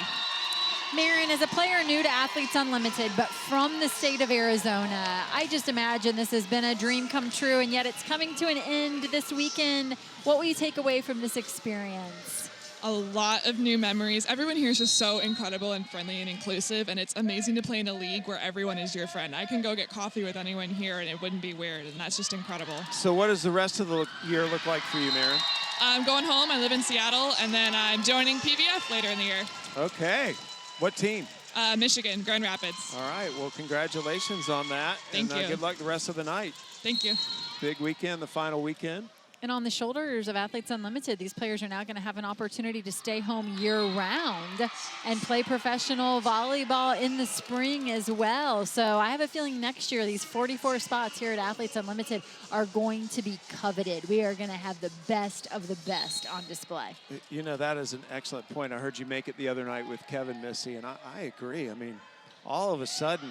Maren, as a player new to Athletes Unlimited, but from the state of Arizona, I just imagine this has been a dream come true, and yet it's coming to an end this weekend. What will you take away from this experience? A lot of new memories. Everyone here is just so incredible and friendly and inclusive, and it's amazing to play in a league where everyone is your friend. I can go get coffee with anyone here and it wouldn't be weird, and that's just incredible. So what does the rest of the year look like for you, Maren? I'm going home. I live in Seattle, and then I'm joining PVF later in the year. Okay. What team? Michigan, Grand Rapids. All right. Well, congratulations on that. Thank you. Good luck the rest of the night. Thank you. Big weekend, the final weekend. And on the shoulders of Athletes Unlimited, these players are now going to have an opportunity to stay home year-round and play professional volleyball in the spring as well. So I have a feeling next year these 44 spots here at Athletes Unlimited are going to be coveted. We are going to have the best of the best on display. You know, that is an excellent point. I heard you make it the other night with Kevin, Missy, and I agree. I mean, all of a sudden,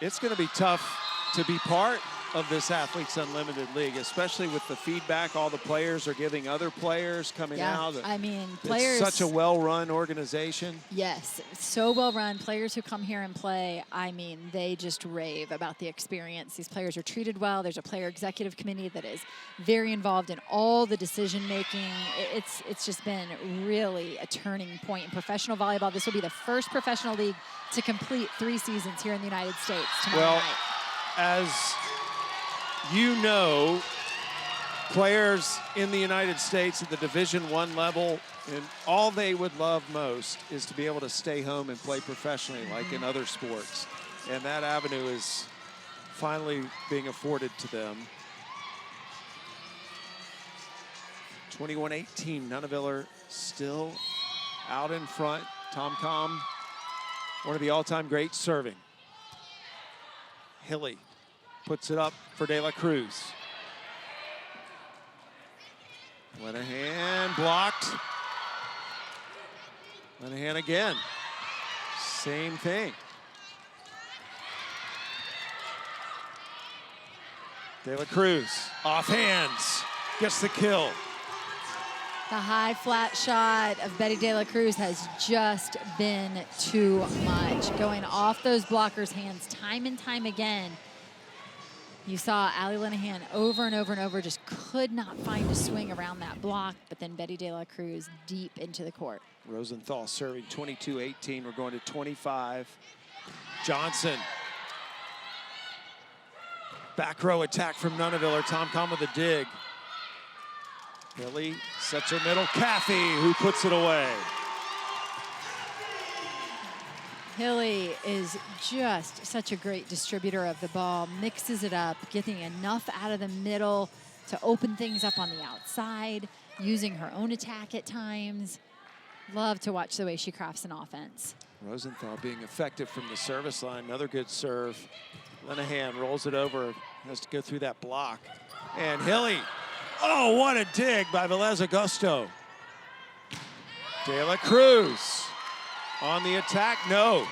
it's going to be tough to be part of this Athletes Unlimited League, especially with the feedback all the players are giving other players coming out. I mean, players. It's such a well-run organization. Yes, so well run. Players who come here and play, I mean, they just rave about the experience. These players are treated well. There's a player executive committee that is very involved in all the decision making. It's just been really a turning point in professional volleyball. This will be the first professional league to complete 3 seasons here in the United States tomorrow night. As you know, players in the United States at the Division I level, and all they would love most is to be able to stay home and play professionally like in other sports. And that avenue is finally being afforded to them. 21-18, Nunaviller still out in front. Tom Com, one of the all-time greats, serving. Hilly puts it up for De La Cruz. Linehan blocked. Linehan again. Same thing. De La Cruz off hands, gets the kill. The high flat shot of Betty De La Cruz has just been too much. Going off those blockers' hands time and time again. You saw Allie Linehan over and over and over, just could not find a swing around that block, but then Betty De La Cruz deep into the court. Rosenthal serving 22-18. We're going to 25. Johnson. Back row attack from Nunaviller. Tom Com with a dig. Hilly sets her middle. Kathy, who puts it away. Hilly is just such a great distributor of the ball, mixes it up, getting enough out of the middle to open things up on the outside, using her own attack at times. Love to watch the way she crafts an offense. Rosenthal being effective from the service line. Another good serve. Linehan rolls it over, has to go through that block. And Hilly, oh, what a dig by Velez Augusto. De La Cruz on the attack, no,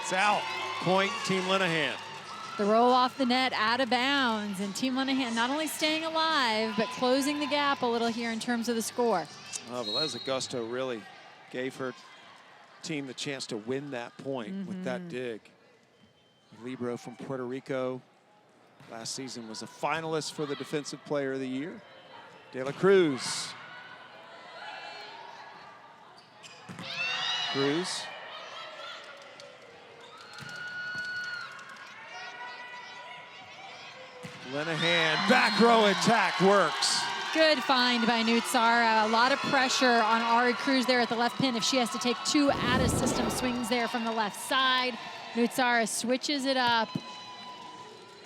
it's out. Point, Team Linehan. The roll off the net, out of bounds, and Team Linehan not only staying alive, but closing the gap a little here in terms of the score. Oh, Velez Augusto really gave her team the chance to win that point with that dig. Libero from Puerto Rico last season was a finalist for the Defensive Player of the Year. De La Cruz. Cruz. Linehan, back row attack works. Good find by Nutsara. A lot of pressure on Ari Cruz there at the left pin if she has to take two out-of-system swings there from the left side. Nutsara switches it up,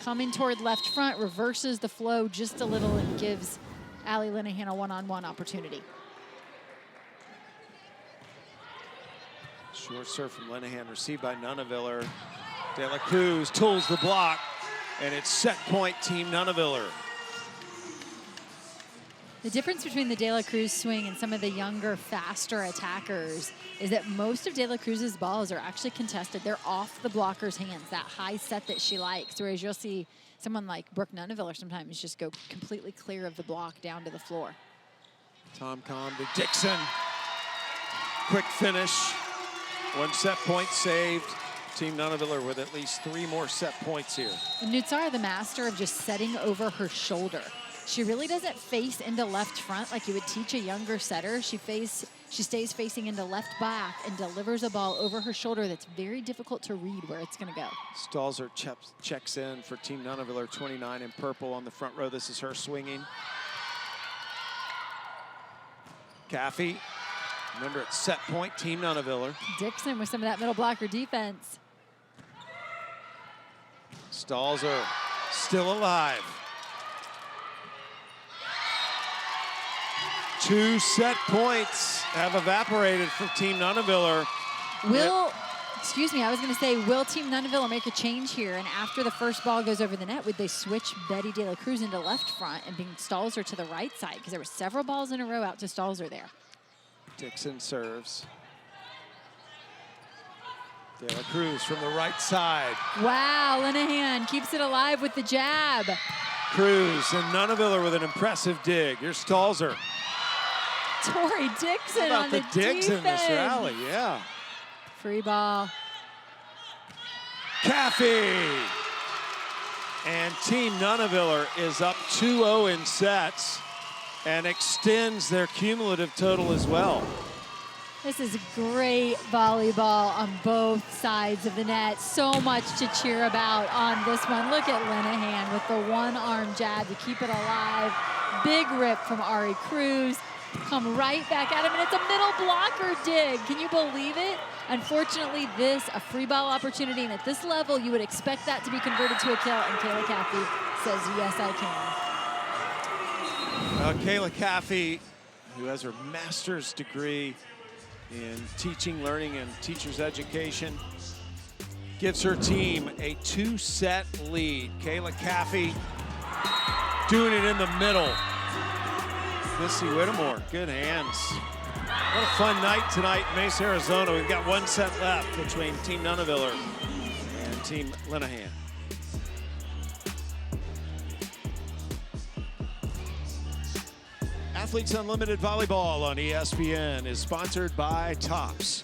coming toward left front, reverses the flow just a little and gives Allie Linehan a one-on-one opportunity. Short serve from Linehan, received by Nunaviller. De La Cruz tools the block, and it's set point, Team Nunaviller. The difference between the De La Cruz swing and some of the younger, faster attackers is that most of De La Cruz's balls are actually contested. They're off the blocker's hands, that high set that she likes, whereas you'll see someone like Brooke Nunaviller sometimes just go completely clear of the block down to the floor. Tom Kahn to Dixon. Quick finish. One set point saved. Team Nunaviller with at least 3 more set points here. And Nutsara, the master of just setting over her shoulder. She really doesn't face into left front like you would teach a younger setter. She stays facing into left back and delivers a ball over her shoulder that's very difficult to read where it's going to go. Stalzer checks in for Team Nunaviller, 29 in purple on the front row. This is her swinging. Caffey, remember it's set point, Team Nunaviller. Dixon with some of that middle blocker defense. Stalzer still alive. 2 set points have evaporated for Team Nunaviller. Will Team Nunaviller make a change here? And after the first ball goes over the net, would they switch Betty De La Cruz into left front and bring Stalzer to the right side? Because there were several balls in a row out to Stalzer there. Dixon serves. De La Cruz from the right side. Wow, Linehan keeps it alive with the jab. Cruz and Nunaviller with an impressive dig. Here's Stalzer. Tori Dixon How about on the digs in this defense. rally, yeah. Free ball. Caffey. And Team Nunaviller is up 2-0 in sets and extends their cumulative total as well. This is great volleyball on both sides of the net. So much to cheer about on this one. Look at Linehan with the one-arm jab to keep it alive. Big rip from Ari Cruz. Come right back at him, and it's a middle blocker dig. Can you believe it? Unfortunately, a free ball opportunity, and at this level, you would expect that to be converted to a kill, and Kayla Caffey says, yes, I can. Kayla Caffey, who has her master's degree in teaching, learning, and teacher's education, gives her team a 2-set lead. Kayla Caffey doing it in the middle. Missy Whittemore, good hands. What a fun night tonight in Mesa, Arizona. We've got 1 set left between Team Nunaviller and Team Linehan. Athletes Unlimited Volleyball on ESPN is sponsored by Tops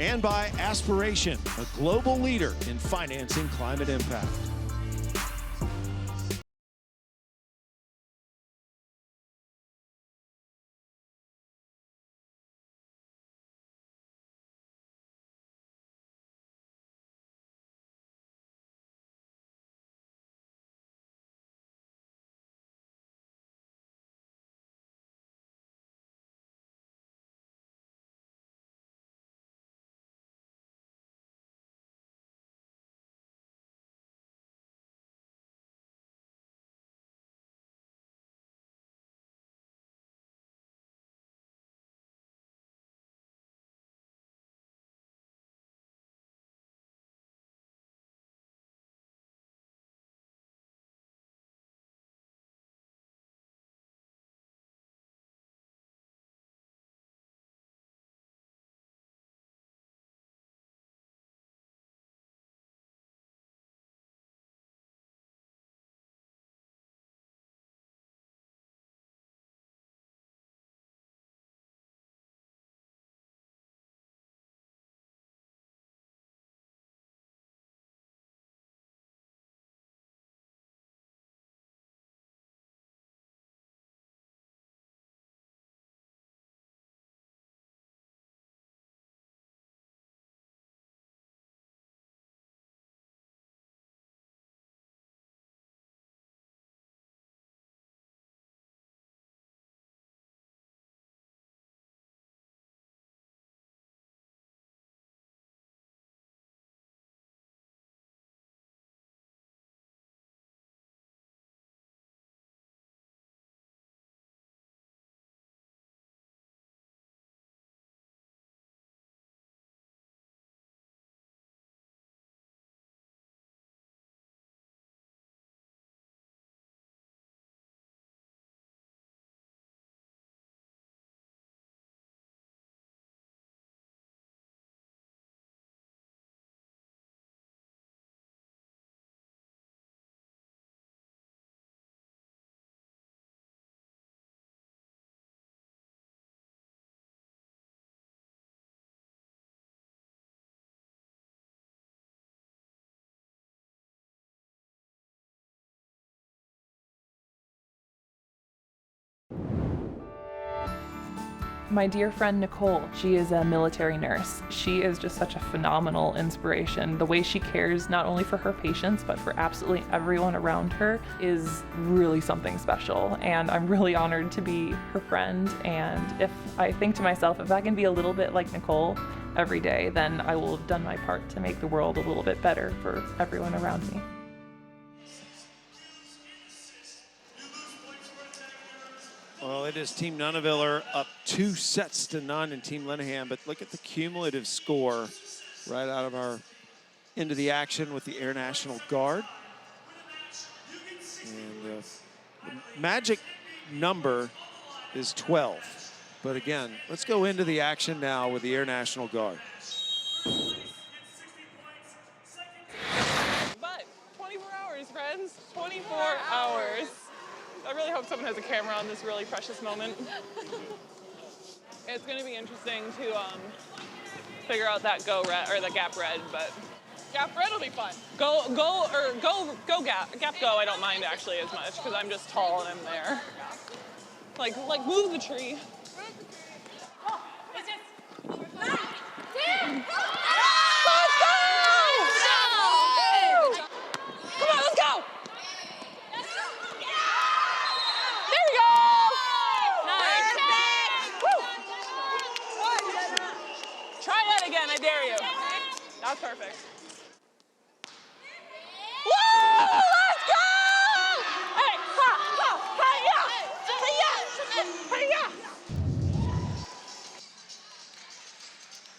and by Aspiration, a global leader in financing climate impact. My dear friend Nicole, she is a military nurse. She is just such a phenomenal inspiration. The way she cares not only for her patients, but for absolutely everyone around her is really something special. And I'm really honored to be her friend. And if I think to myself, if I can be a little bit like Nicole every day, then I will have done my part to make the world a little bit better for everyone around me. Well, it is Team Nunaviller up 2-0 in Team Linehan, but look at the cumulative score right out of our into the action with the Air National Guard. And the magic number is 12. But again, let's go into the action now with the Air National Guard. But 24 hours, friends, 24 hours. I really hope someone has a camera on this really precious moment. It's going to be interesting to figure out that go red or the gap red, but gap red will be fun. Go gap go. I don't mind actually as much because I'm just tall and I'm there. Like move the tree. I dare you. That's perfect. Woo! Let's go! Hey,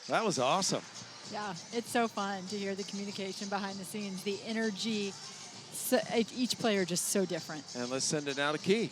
That was awesome. Yeah, it's so fun to hear the communication behind the scenes, the energy. So, each player just so different. And let's send it now to Key.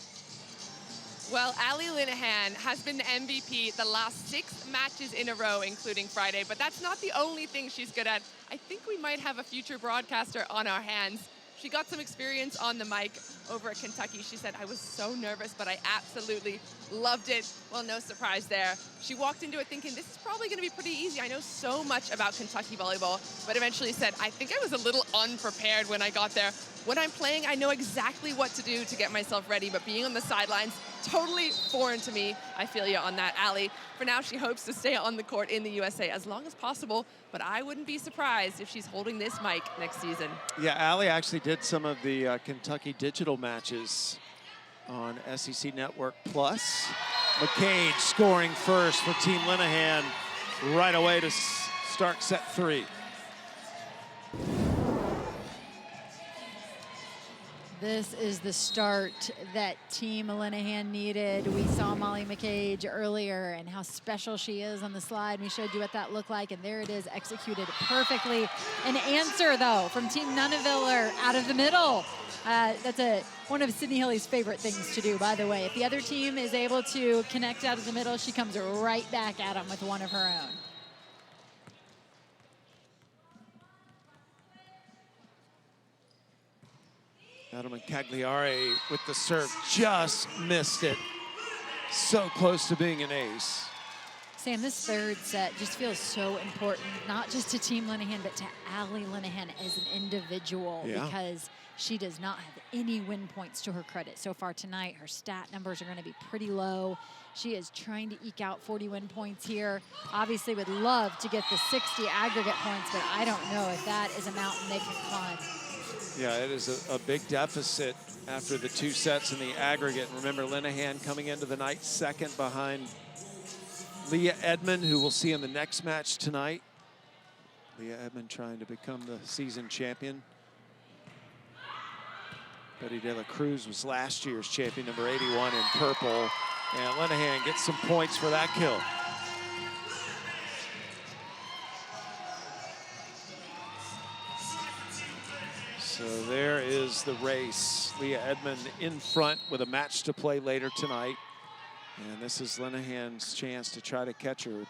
Well, Allie Linehan has been the MVP the last 6 matches in a row, including Friday, but that's not the only thing she's good at. I think we might have a future broadcaster on our hands. She got some experience on the mic over at Kentucky. She said, I was so nervous, but I absolutely loved it. Well, no surprise there. She walked into it thinking, this is probably going to be pretty easy. I know so much about Kentucky volleyball, but eventually said, I think I was a little unprepared when I got there. When I'm playing, I know exactly what to do to get myself ready, but being on the sidelines, totally foreign to me. I feel you on that, Allie. For now, she hopes to stay on the court in the USA as long as possible, but I wouldn't be surprised if she's holding this mic next season. Yeah, Allie actually did some of the Kentucky digital matches on SEC Network Plus. McCage scoring first for Team Linehan right away to start set 3. This is the start that Team Linehan needed. We saw Molly McCage earlier and how special she is on the slide. We showed you what that looked like, and there it is, executed perfectly. An answer, though, from Team Nunaviller out of the middle. That's one of Sydney Hilly's favorite things to do, by the way. If the other team is able to connect out of the middle, she comes right back at them with one of her own. Adam Cagliari with the serve, just missed it. So close to being an ace. Sam, this third set just feels so important, not just to Team Linehan, but to Allie Linehan as an individual, because she does not have any win points to her credit so far tonight. Her stat numbers are going to be pretty low. She is trying to eke out 40 win points here. Obviously would love to get the 60 aggregate points, but I don't know if that is a mountain they can climb. Yeah, it is a big deficit after the 2 sets in the aggregate. Remember, Linehan coming into the night second behind Leah Edmond, who we'll see in the next match tonight. Leah Edmond trying to become the season champion. Betty De La Cruz was last year's champion, number 81 in purple. And Linehan gets some points for that kill. So there is the race. Leah Edmond in front with a match to play later tonight. And this is Linehan's chance to try to catch her.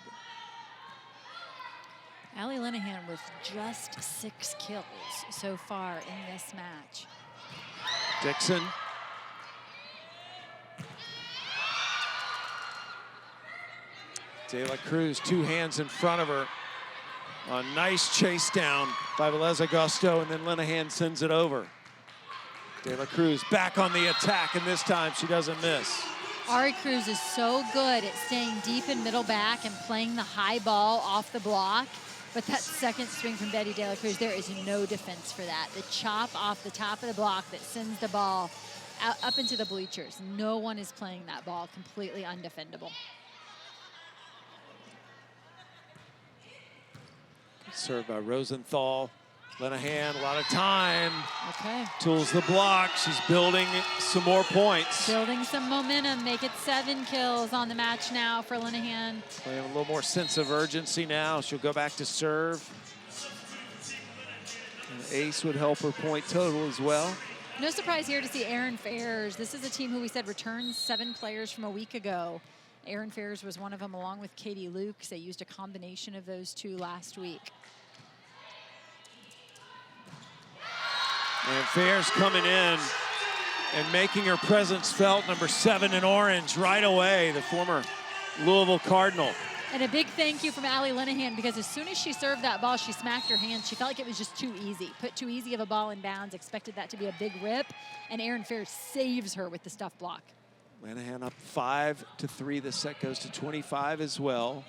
Allie Linehan with just 6 kills so far in this match. Dixon. De La Cruz, 2 hands in front of her. A nice chase down by Velez Augusto, and then Linehan sends it over. De La Cruz back on the attack, and this time she doesn't miss. Ari Cruz is so good at staying deep in middle back and playing the high ball off the block. But that second swing from Betty De La Cruz, there is no defense for that. The chop off the top of the block that sends the ball out, up into the bleachers. No one is playing that ball. Completely undefendable. Served by Rosenthal. Linehan, a lot of time. Okay. Tools the block. She's building some more points. Building some momentum. Make it 7 kills on the match now for Linehan. Playing a little more sense of urgency now. She'll go back to serve. And ace would help her point total as well. No surprise here to see Erin Fairs. This is a team who we said returns 7 players from a week ago. Erin Fairs was one of them, along with Katie Lukes. They used a combination of those two last week. And Fairs coming in and making her presence felt, number 7 in orange right away, the former Louisville Cardinal. And a big thank you from Allie Linehan, because as soon as she served that ball, she smacked her hand. She felt like it was just too easy. Put too easy of a ball in bounds, expected that to be a big rip, and Erin Fairs saves her with the stuff block. Linehan up 5-3. This set goes to 25 as well.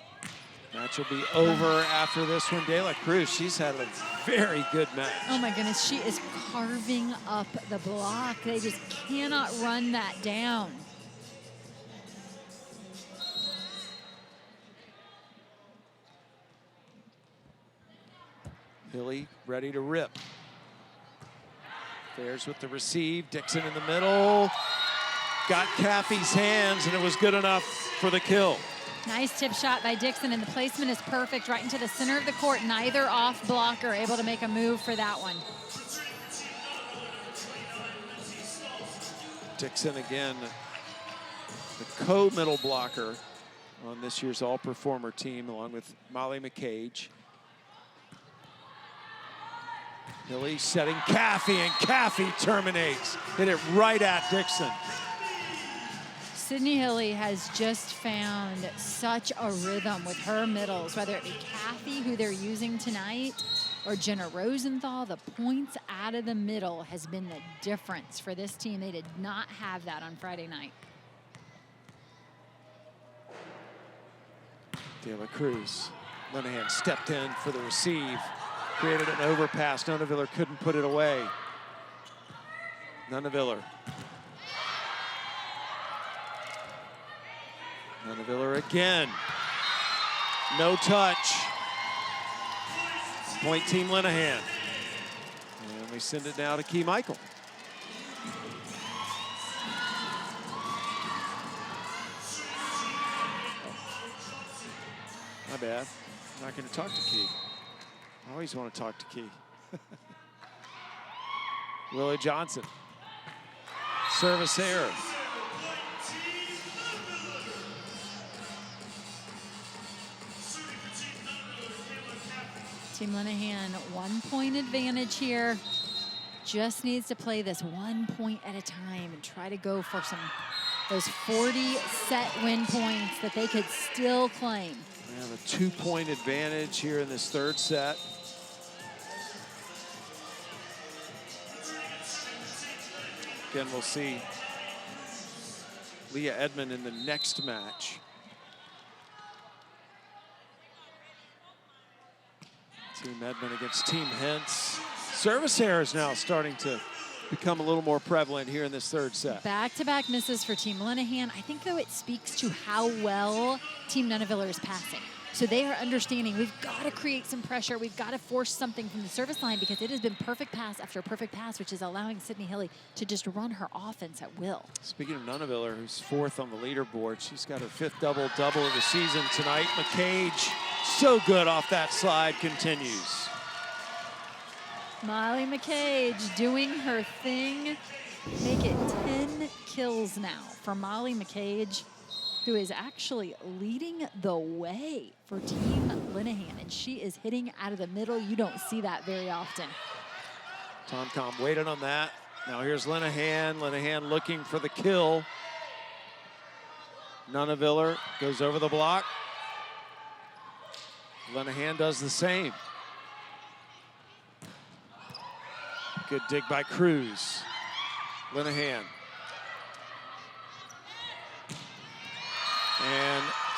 Match will be over after this one. De La Cruz, she's had a very good match. Oh my goodness, she is carving up the block. They just cannot run that down. Hilly ready to rip. Fairs with the receive. Dixon in the middle. Got Caffey's hands, and it was good enough for the kill. Nice tip shot by Dixon, and the placement is perfect right into the center of the court. Neither off blocker able to make a move for that one. Dixon again, the co-middle blocker on this year's all-performer team, along with Molly McCage. Hilly setting Caffey, and Caffey terminates. Hit it right at Dixon. Sydney Hilly has just found such a rhythm with her middles, whether it be Caffey, who they're using tonight, or Jenna Rosenthal. The points out of the middle has been the difference for this team. They did not have that on Friday night. De La Cruz. Linehan stepped in for the receive. Created an overpass. Nunaviller couldn't put it away. Nunaviller. Nunaviller again. No touch. Point team Linehan. And we send it now to Key Michael. My bad. I'm not going to talk to Key. I always want to talk to Key. Willie Johnson. Service error. Team Linehan, 1 point advantage here. Just needs to play this 1 point at a time and try to go for those 40 set win points that they could still claim. We have a 2-point advantage here in this third set. Again, we'll see Leah Edmond in the next match. Team Edmond against Team Hentz. Service error is now starting to become a little more prevalent here in this third set. Back-to-back misses for Team Linehan. I think, though, it speaks to how well Team Nunaviller is passing. So they are understanding we've got to create some pressure. We've got to force something from the service line, because it has been perfect pass after perfect pass, which is allowing Sydney Hilly to just run her offense at will. Speaking of Nunaviller, who's 4th on the leaderboard, she's got her 5th double-double of the season tonight. McCage, so good off that slide, continues. Molly McCage doing her thing. Make it 10 kills now for Molly McCage, who is actually leading the way for Team Linehan, and she is hitting out of the middle. You don't see that very often. Tom waited on that. Now here's Linehan. Linehan looking for the kill. Nunaviller goes over the block. Linehan does the same. Good dig by Cruz. Linehan.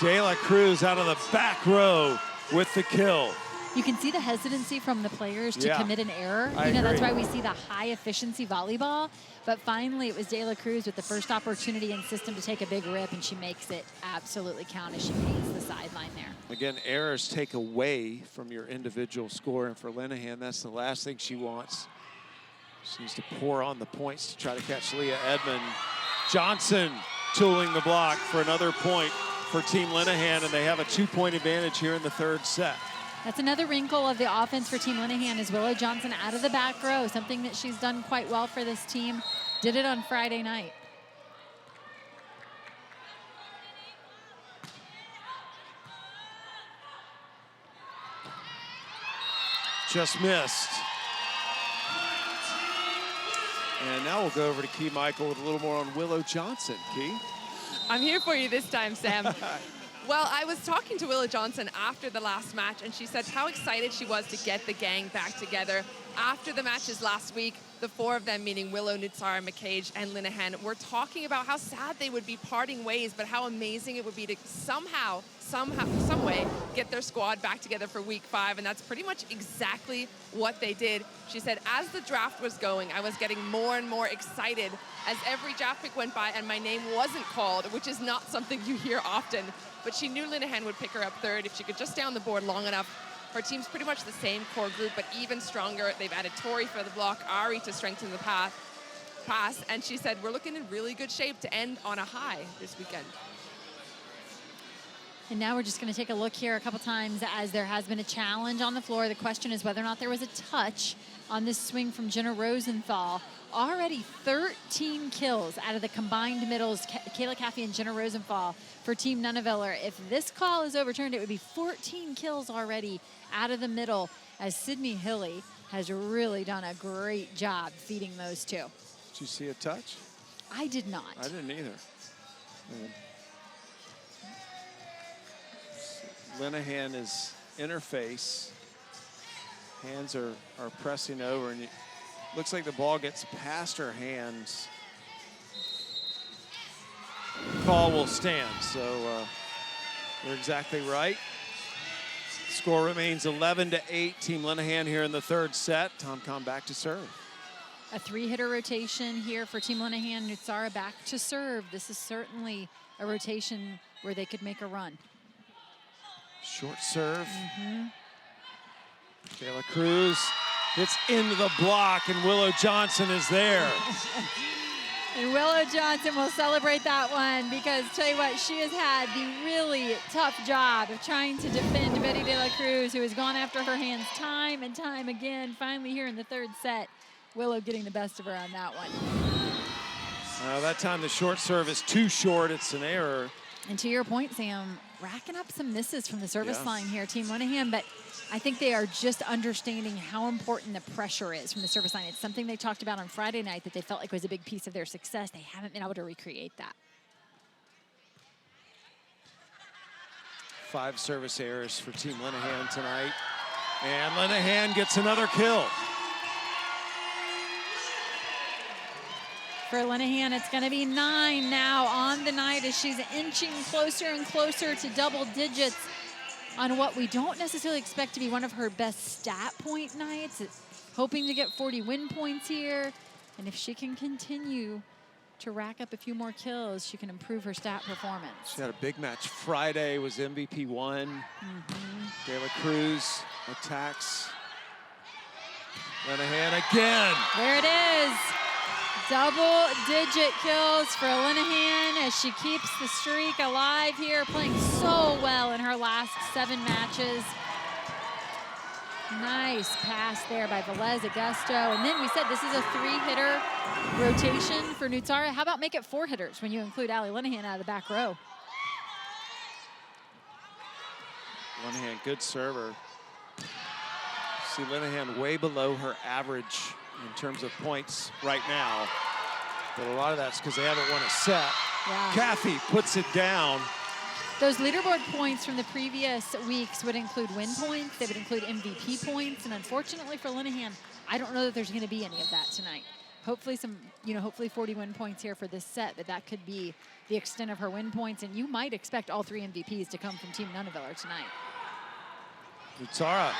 De La Cruz out of the back row with the kill. You can see the hesitancy from the players to commit an error. I That's agree. why we see the high efficiency volleyball. But finally, it was De La Cruz with the first opportunity in system to take a big rip, and she makes it absolutely count as she paints the sideline there. Again, errors take away from your individual score, and for Linehan, that's the last thing she wants. She needs to pour on the points to try to catch Leah Edmond. Johnson tooling the block for another point for Team Linehan, and they have a 2-point advantage here in the third set. That's another wrinkle of the offense for Team Linehan is Willow Johnson out of the back row, something that she's done quite well for this team. Did it on Friday night. Just missed. And now we'll go over to Key Michael with a little more on Willow Johnson. Key? I'm here for you this time, Sam. Well, I was talking to Willow Johnson after the last match, and she said how excited she was to get the gang back together. After the matches last week, the four of them, meaning Willow, Nutsara, McCage, and Linehan, were talking about how sad they would be parting ways, but how amazing it would be to some way, get their squad back together for week 5, and that's pretty much exactly what they did. She said, as the draft was going, I was getting more and more excited as every draft pick went by and my name wasn't called, which is not something you hear often. But she knew Linehan would pick her up third if she could just stay on the board long enough. Her team's pretty much the same core group, but even stronger. They've added Tori for the block, Ari to strengthen the pass, and she said, we're looking in really good shape to end on a high this weekend. And now we're just going to take a look here a couple times as there has been a challenge on the floor. The question is whether or not there was a touch on this swing from Jenna Rosenthal. Already 13 kills out of the combined middles, Kayla Caffey and Jenna Rosenthal for Team Nunaviller. If this call is overturned, it would be 14 kills already out of the middle, as Sydney Hilly has really done a great job feeding those two. Did you see a touch? I did not. I didn't either. Linehan is in her face. Hands are pressing over, and it looks like the ball gets past her hands. Call will stand, so you're exactly right. Score remains 11-8. Team Linehan here in the third set. Tom back to serve. A 3-hitter rotation here for Team Linehan. Nutsara back to serve. This is certainly a rotation where they could make a run. Short serve. De La Cruz hits into the block, and Willow Johnson is there. And Willow Johnson will celebrate that one because, tell you what, she has had the really tough job of trying to defend Betty De La Cruz, who has gone after her hands time and time again. Finally here in the third set, Willow getting the best of her on that one. That time the short serve is too short. It's an error. And to your point, Sam, racking up some misses from the service line here, Team Linehan, but I think they are just understanding how important the pressure is from the service line. It's something they talked about on Friday night that they felt like was a big piece of their success. They haven't been able to recreate that. 5 service errors for Team Linehan tonight. And Linehan gets another kill. For Linehan, it's going to be 9 now on the night as she's inching closer and closer to double digits on what we don't necessarily expect to be one of her best stat point nights. It's hoping to get 40 win points here. And if she can continue to rack up a few more kills, she can improve her stat performance. She had a big match Friday, was MVP 1. De La Cruz attacks Linehan again. There it is. Double-digit kills for Linehan as she keeps the streak alive here, playing so well in her last 7 matches. Nice pass there by Velez Augusto. And then we said this is a 3-hitter rotation for Nutsara. How about make it 4 hitters when you include Allie Linehan out of the back row? Linehan, good server. See Linehan way below her average in terms of points right now. But a lot of that's because they haven't won a set. Yeah. Caffey puts it down. Those leaderboard points from the previous weeks would include win points. They would include MVP points. And unfortunately for Linehan, I don't know that there's going to be any of that tonight. hopefully hopefully 40 win points here for this set, but that could be the extent of her win points, and you might expect all 3 MVPs to come from Team Nunaviller tonight. Utara.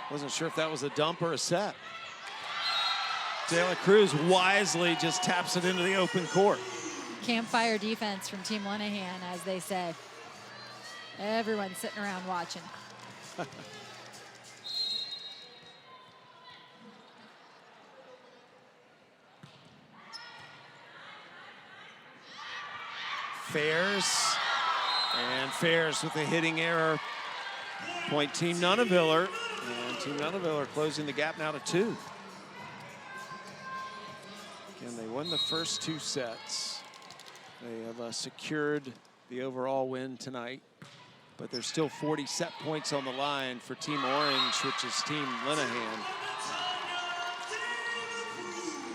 Wasn't sure if that was a dump or a set. De La Cruz wisely just taps it into the open court. Campfire defense from Team Linehan, as they say. Everyone's sitting around watching. Fairs with a hitting error. Point Team Nunaviller, and Team Nunaviller closing the gap now to 2. Again, they won the first 2 sets. They have secured the overall win tonight, but there's still 40 set points on the line for Team Orange, which is Team Linehan.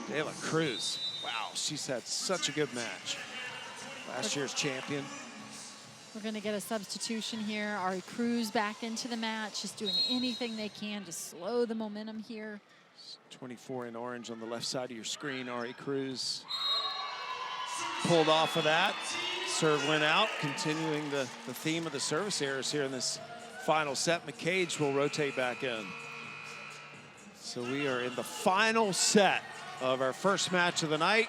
De La Cruz, wow, she's had such a good match. Last year's champion. We're going to get a substitution here. Ari Cruz back into the match, just doing anything they can to slow the momentum here. 24 in orange on the left side of your screen. Ari Cruz pulled off of that. Serve went out, continuing the theme of the service errors here in this final set. McCage will rotate back in. So we are in the final set of our first match of the night.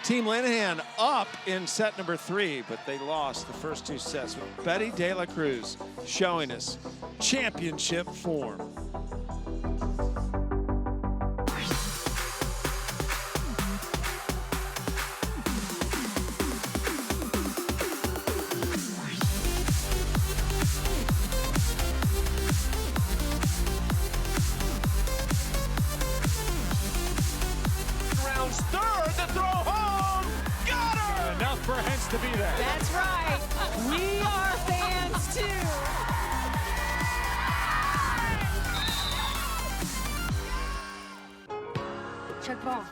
Team Linehan up in set number 3, but they lost the first 2 sets with Betty De La Cruz showing us championship form. For Hens to be there. That's right. We are fans too. Check ball.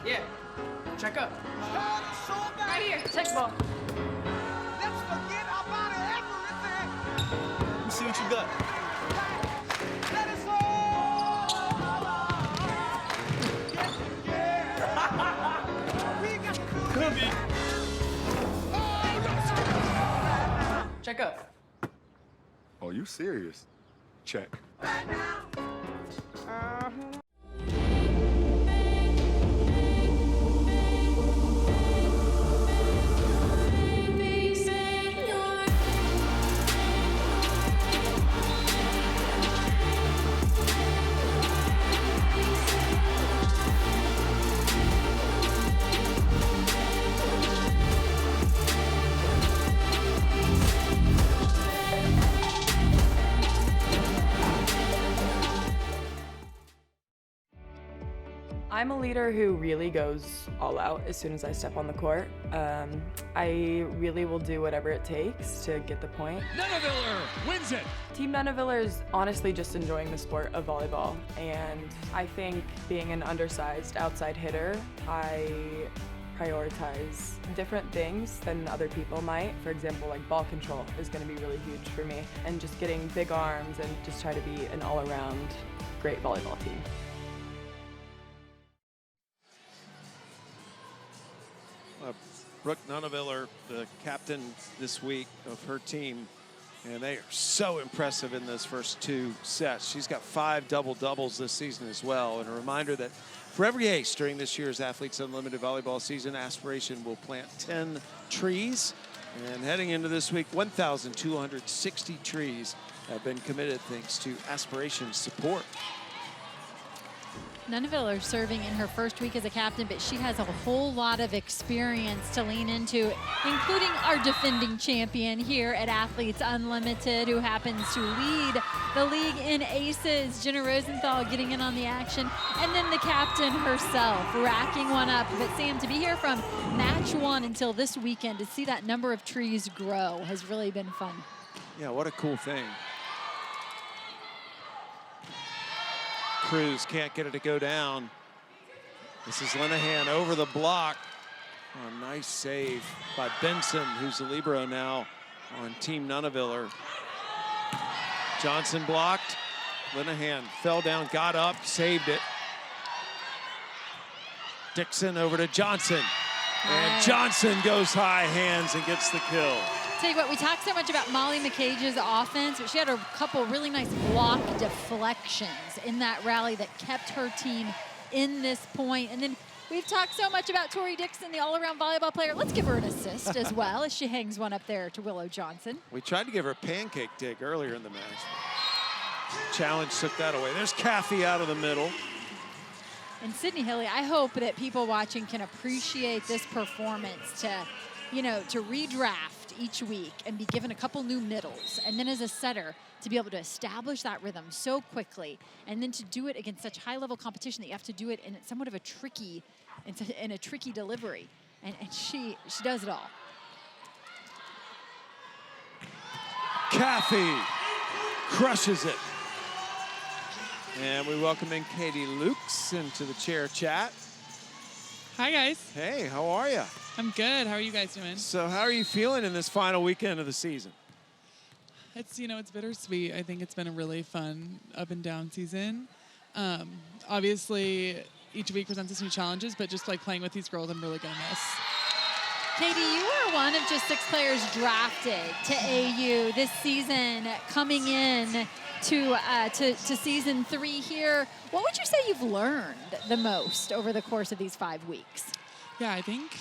Yeah. Check up. Right here. Check ball. Let's forget about everything. Let me see what you got. Let it Could be. Check up. Oh, you serious? Check. I'm a leader who really goes all out as soon as I step on the court. I really will do whatever it takes to get the point. Nunaviller wins it. Team Nunaviller is honestly just enjoying the sport of volleyball, and I think being an undersized outside hitter, I prioritize different things than other people might. For example, like ball control is going to be really huge for me, and just getting big arms and just try to be an all-around great volleyball team. Brooke Nunaviller, the captain this week of her team, and they are so impressive in those first 2 sets. She's got 5 double-doubles this season as well. And a reminder that for every ace during this year's Athletes Unlimited volleyball season, Aspiration will plant 10 trees. And heading into this week, 1,260 trees have been committed thanks to Aspiration's support. Nunaviller serving in her first week as a captain, but she has a whole lot of experience to lean into, including our defending champion here at Athletes Unlimited, who happens to lead the league in aces. Jenna Rosenthal getting in on the action, and then the captain herself racking one up. But Sam, to be here from match 1 until this weekend, to see that number of trees grow has really been fun. Yeah, what a cool thing. Cruz can't get it to go down. This is Linehan over the block. Oh, a nice save by Benson, who's the libero now on Team Nunaviller. Johnson blocked. Linehan fell down, got up, saved it. Dixon over to Johnson. And Johnson goes high hands and gets the kill. Tell you what, we talked so much about Molly McCage's offense, but she had a couple really nice block deflections in that rally that kept her team in this point. And then we've talked so much about Tori Dixon, the all-around volleyball player. Let's give her an assist as well as she hangs one up there to Willow Johnson. We tried to give her a pancake dig earlier in the match. Challenge took that away. There's Caffey out of the middle. And Sydney Hilly, I hope that people watching can appreciate this performance to, you know, to redraft each week and be given a couple new middles. And then as a setter, to be able to establish that rhythm so quickly. And then to do it against such high-level competition that you have to do it in somewhat of a tricky, in a tricky delivery. And she does it all. Caffey crushes it. And we welcome in Katie Lukes into the chair chat. Hi, guys. Hey, how are you? I'm good. How are you guys doing? So how are you feeling in this final weekend of the season? It's, you know, it's bittersweet. I think it's been a really fun up and down season. Obviously, each week presents us new challenges, but just like playing with these girls, I'm really going to miss. Katie, you were one of just 6 players drafted to AU this season, coming in to season 3 here. What would you say you've learned the most over the course of these 5 weeks? Yeah, I think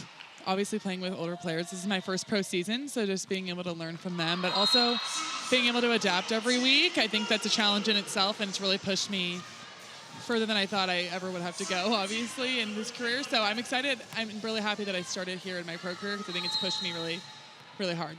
obviously playing with older players. This is my first pro season, so just being able to learn from them, but also being able to adapt every week. I think that's a challenge in itself, and it's really pushed me further than I thought I ever would have to go, obviously, in this career. So I'm excited. I'm really happy that I started here in my pro career because I think it's pushed me really, really hard.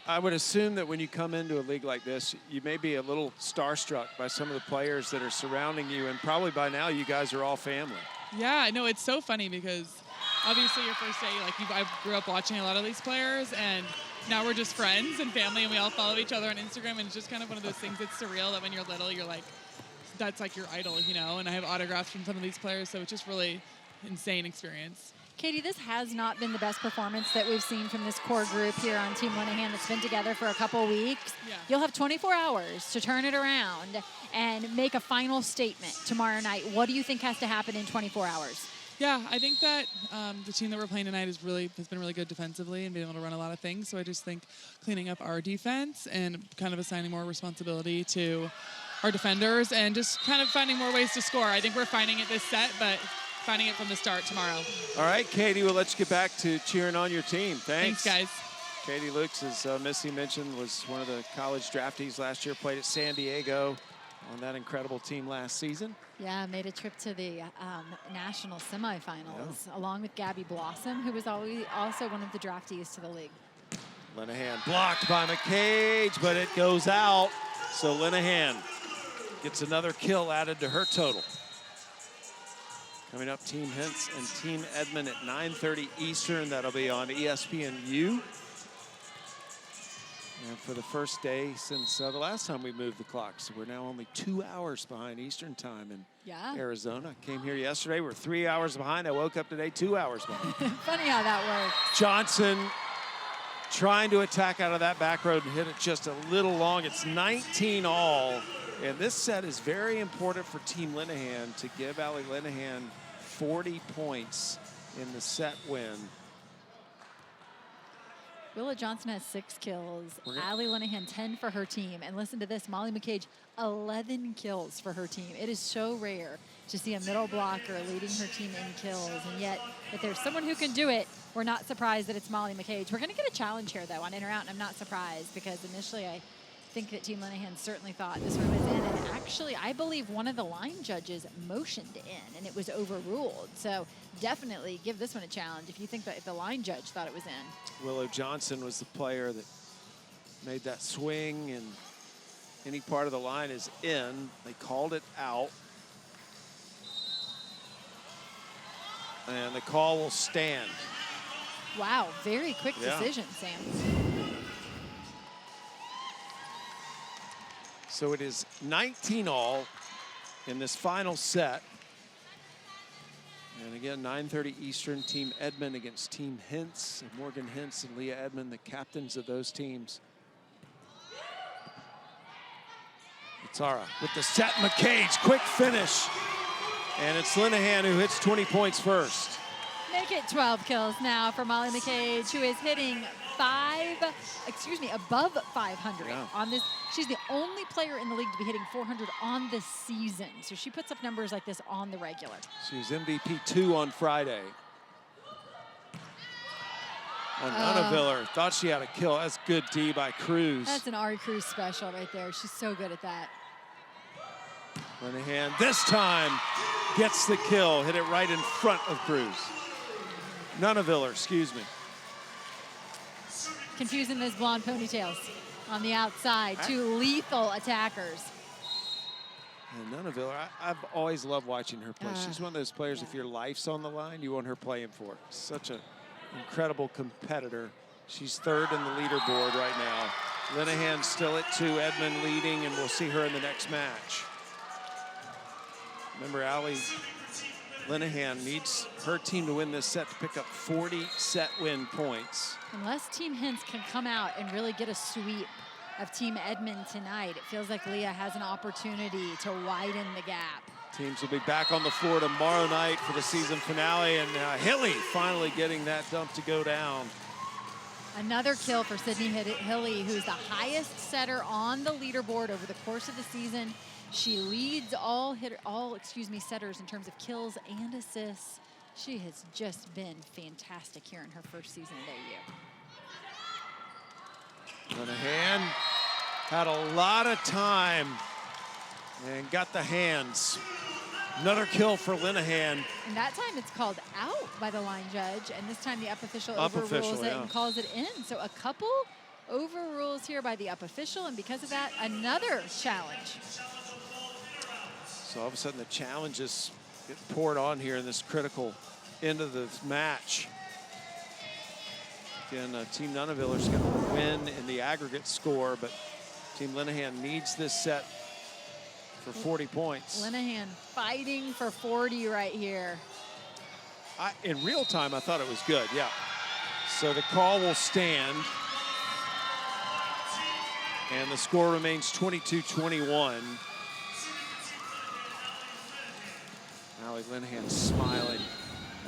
I would assume that when you come into a league like this, you may be a little starstruck by some of the players that are surrounding you, and probably by now you guys are all family. Yeah, I know. It's so funny because obviously your first day, like I grew up watching a lot of these players, and now we're just friends and family, and we all follow each other on Instagram, and it's just kind of one of those things that's surreal that when you're little, you're like, that's like your idol, you know, and I have autographs from some of these players, so it's just really insane experience. Katie, this has not been the best performance that we've seen from this core group here on Team Linehan that's been together for a couple weeks. Yeah. You'll have 24 hours to turn it around and make a final statement tomorrow night. What do you think has to happen in 24 hours? Yeah, I think that the team that we're playing tonight has been really good defensively and been able to run a lot of things. So I just think cleaning up our defense and kind of assigning more responsibility to our defenders and just kind of finding more ways to score. I think we're finding it this set, but finding it from the start tomorrow. All right, Katie, well, let's get back to cheering on your team. Thanks. Thanks, guys. Katie Lukes, as Missy mentioned, was one of the college draftees last year, played at San Diego on that incredible team last season. Yeah, made a trip to the national semifinals along with Gabby Blossom, who was also one of the draftees to the league. Linehan blocked by McCage, but it goes out. So Linehan gets another kill added to her total. Coming up, Team Hintz and Team Edmond at 9:30 Eastern. That'll be on ESPNU. And for the first day since the last time we moved the clock, so we're now only 2 hours behind Eastern time in Arizona. Came here yesterday, we're 3 hours behind. I woke up today 2 hours behind. Funny how that works. Johnson trying to attack out of that back road and hit it just a little long. It's 19 all. And this set is very important for Team Linehan to give Allie Linehan 40 points in the set win. Willow Johnson has 6 kills. Allie Linehan 10 for her team. And listen to this, Molly McCage 11 kills for her team. It is so rare to see a middle blocker leading her team in kills. And yet, if there's someone who can do it, we're not surprised that it's Molly McCage. We're going to get a challenge here, though, on in or out, and I'm not surprised because initially I think that Team Linehan certainly thought this one was in. And actually, I believe one of the line judges motioned in, and it was overruled. So definitely give this one a challenge if you think that if the line judge thought it was in. Willow Johnson was the player that made that swing, and any part of the line is in. They called it out. And the call will stand. Wow, very quick decision, Sam. So it is 19 all in this final set. And again, 9:30 Eastern, Team Edmond against Team Hintz. And Morgan Hintz and Leah Edmond, the captains of those teams. Itzara with the set. McCage, quick finish. And it's Linehan who hits 20 points first. Make it 12 kills now for Molly McCage, who is hitting above 500 on this. She's the only player in the league to be hitting 400 on the season. So she puts up numbers like this on the regular. She was MVP 2 on Friday. Nunaviller thought she had a kill. That's good D by Cruz. That's an Ari Cruz special right there. She's so good at that. Linehan this time gets the kill. Hit it right in front of Cruz. Nunaviller, excuse me. Confusing those blonde ponytails on the outside. Two lethal attackers. And Nunaviller, I've always loved watching her play. She's one of those players, if your life's on the line, you want her playing for it. Such an incredible competitor. She's third in the leaderboard right now. Linehan still at 2, Edmond leading, and we'll see her in the next match. Remember, Allie Linehan needs her team to win this set to pick up 40 set win points. Unless Team Hintz can come out and really get a sweep of Team Edmond tonight, it feels like Leah has an opportunity to widen the gap. Teams will be back on the floor tomorrow night for the season finale, and Hilly finally getting that dump to go down. Another kill for Sydney Hilly, who's the highest setter on the leaderboard over the course of the season. She leads all setters in terms of kills and assists. She has just been fantastic here in her first season debut. Linehan had a lot of time and got the hands. Another kill for Linehan. And that time it's called out by the line judge, and this time the up official overrules it and calls it in. So a couple overrules here by the up official, and because of that, another challenge. So all of a sudden the challenges get poured on here in this critical end of the match. Again, Team Nunnaviller's going to win in the aggregate score, but Team Linehan needs this set for 40 points. Linehan fighting for 40 right here. In real time, I thought it was good, yeah. So the call will stand. And the score remains 22-21. Allie Linehan smiling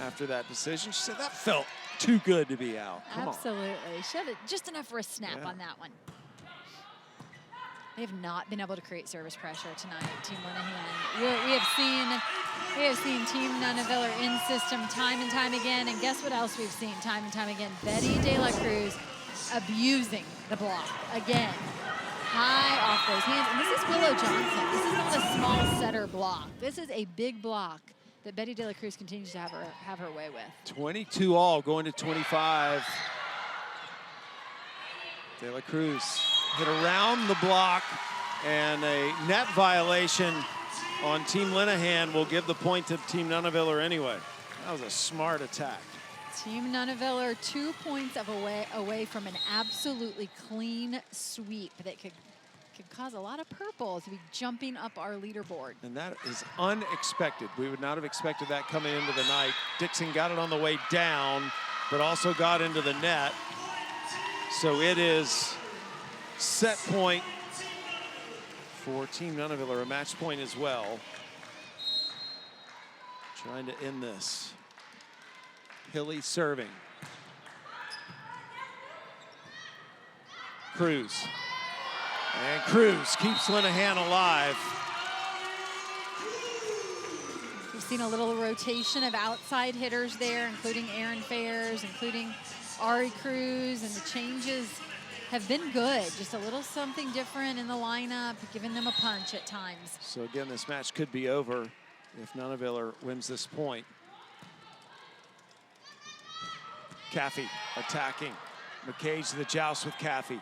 after that decision. She said, that felt too good to be out. Come Absolutely. She had just enough for a snap on that one. They have not been able to create service pressure tonight, Team Linehan. We have seen Team Nunaviller in system time and time again, and guess what else we've seen time and time again? Betty De La Cruz abusing the block again. High off those hands, and this is Willow Johnson. This is not a small setter block. This is a big block that Betty De La Cruz continues to have her way with. 22 all, going to 25. De La Cruz hit around the block, and a net violation on Team Linehan will give the point to Team Nunaviller anyway. That was a smart attack. Team Nunaviller 2 points away from an absolutely clean sweep that could cause a lot of purple to be jumping up our leaderboard. And that is unexpected. We would not have expected that coming into the night. Dixon got it on the way down, but also got into the net. So it is set point for Team Nunaviller, a match point as well. Trying to end this. Hilly serving. Cruz. And Cruz keeps Linehan alive. We've seen a little rotation of outside hitters there, including Aaron Fairs, including Ari Cruz, and the changes have been good. Just a little something different in the lineup, giving them a punch at times. So again, this match could be over if Nunaviller wins this point. Caffey attacking. McCage to the joust with Caffey.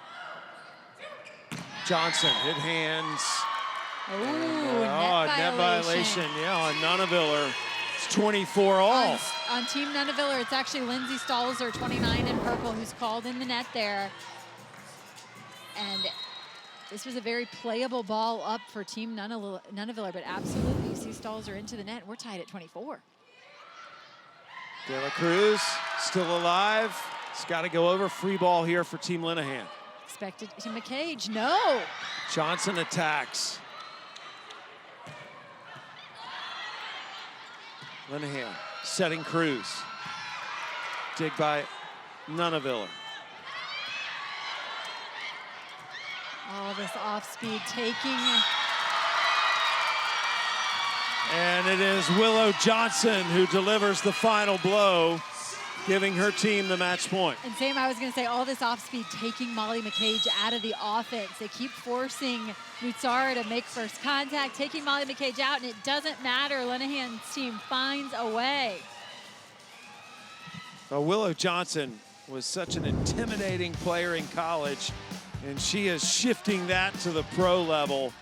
Johnson hit hands. Net violation. Yeah, on Nunaviller. It's 24 all. On Team Nunaviller, it's actually Lindsay Stalzer, 29 in purple, who's called in the net there. And this was a very playable ball up for Team Nunaviller, but absolutely, you see Stalzer into the net. We're tied at 24. De La Cruz still alive. It's got to go over. Free ball here for Team Linehan. Expected to McCage. No. Johnson attacks. Linehan setting Cruz. Dig by Nunaviller. All this off-speed taking. And it is Willow Johnson who delivers the final blow, giving her team the match point. And same, I was going to say, all this off-speed taking Molly McCage out of the offense. They keep forcing Nutsara to make first contact, taking Molly McCage out, and it doesn't matter. Linehan's team finds a way. Well, Willow Johnson was such an intimidating player in college, and she is shifting that to the pro level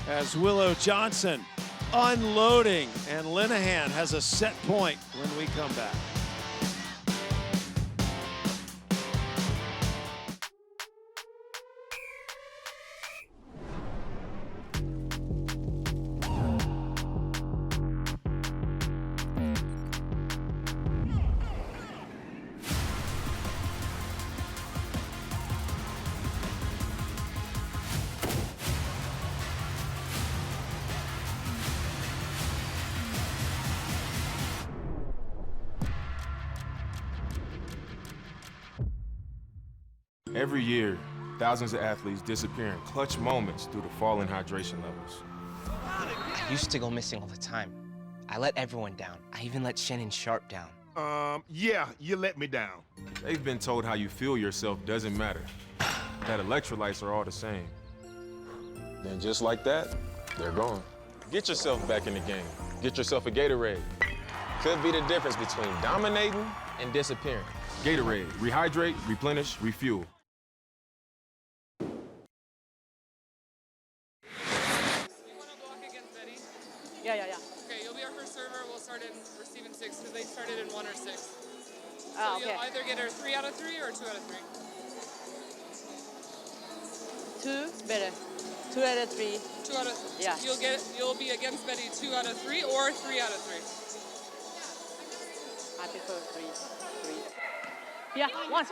as Willow Johnson unloading, and Linehan has a set point when we come back. Every year, thousands of athletes disappear in clutch moments due to falling hydration levels. I used to go missing all the time. I let everyone down. I even let Shannon Sharp down. Yeah, you let me down. They've been told how you feel yourself doesn't matter. That electrolytes are all the same. Then just like that, they're gone. Get yourself back in the game. Get yourself a Gatorade. Could be the difference between dominating and disappearing. Gatorade, rehydrate, replenish, refuel. Yeah. Okay, you'll be our first server. We'll start in receiving 6 because they started in 1 or 6. So Oh, okay. you'll either get a 3 out of 3 or 2 out of 3. 2 better. 2 out of 3. 2 out of 3. Yeah. You'll be against Betty 2 out of 3 or 3 out of 3. I prefer 3. Yeah, 1.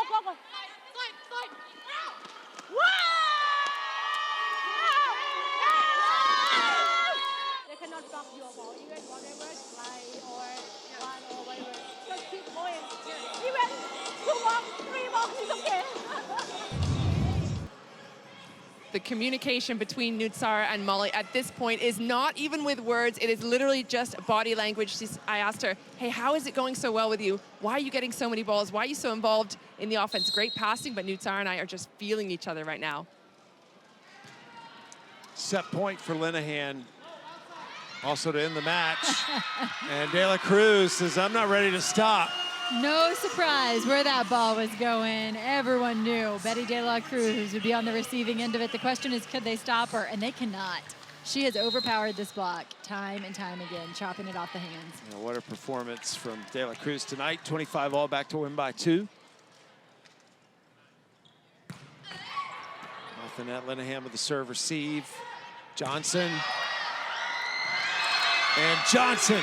Go. They cannot block your ball, even whatever fly or run or whatever. Just keep going. Even 2 balls, 3 balls is okay. The communication between Nutsara and Molly at this point is not even with words. It is literally just body language. I asked her, hey, how is it going so well with you? Why are you getting so many balls? Why are you so involved in the offense? Great passing, but Nutsara and I are just feeling each other right now. Set point for Linehan. Also to end the match. And De La Cruz says, I'm not ready to stop. No surprise where that ball was going. Everyone knew Betty De La Cruz would be on the receiving end of it. The question is, could they stop her? And they cannot. She has overpowered this block time and time again, chopping it off the hands. You know, what a performance from De La Cruz tonight. 25 all, back to win by 2. Off the net, Linehan with the serve receive. Johnson. And Johnson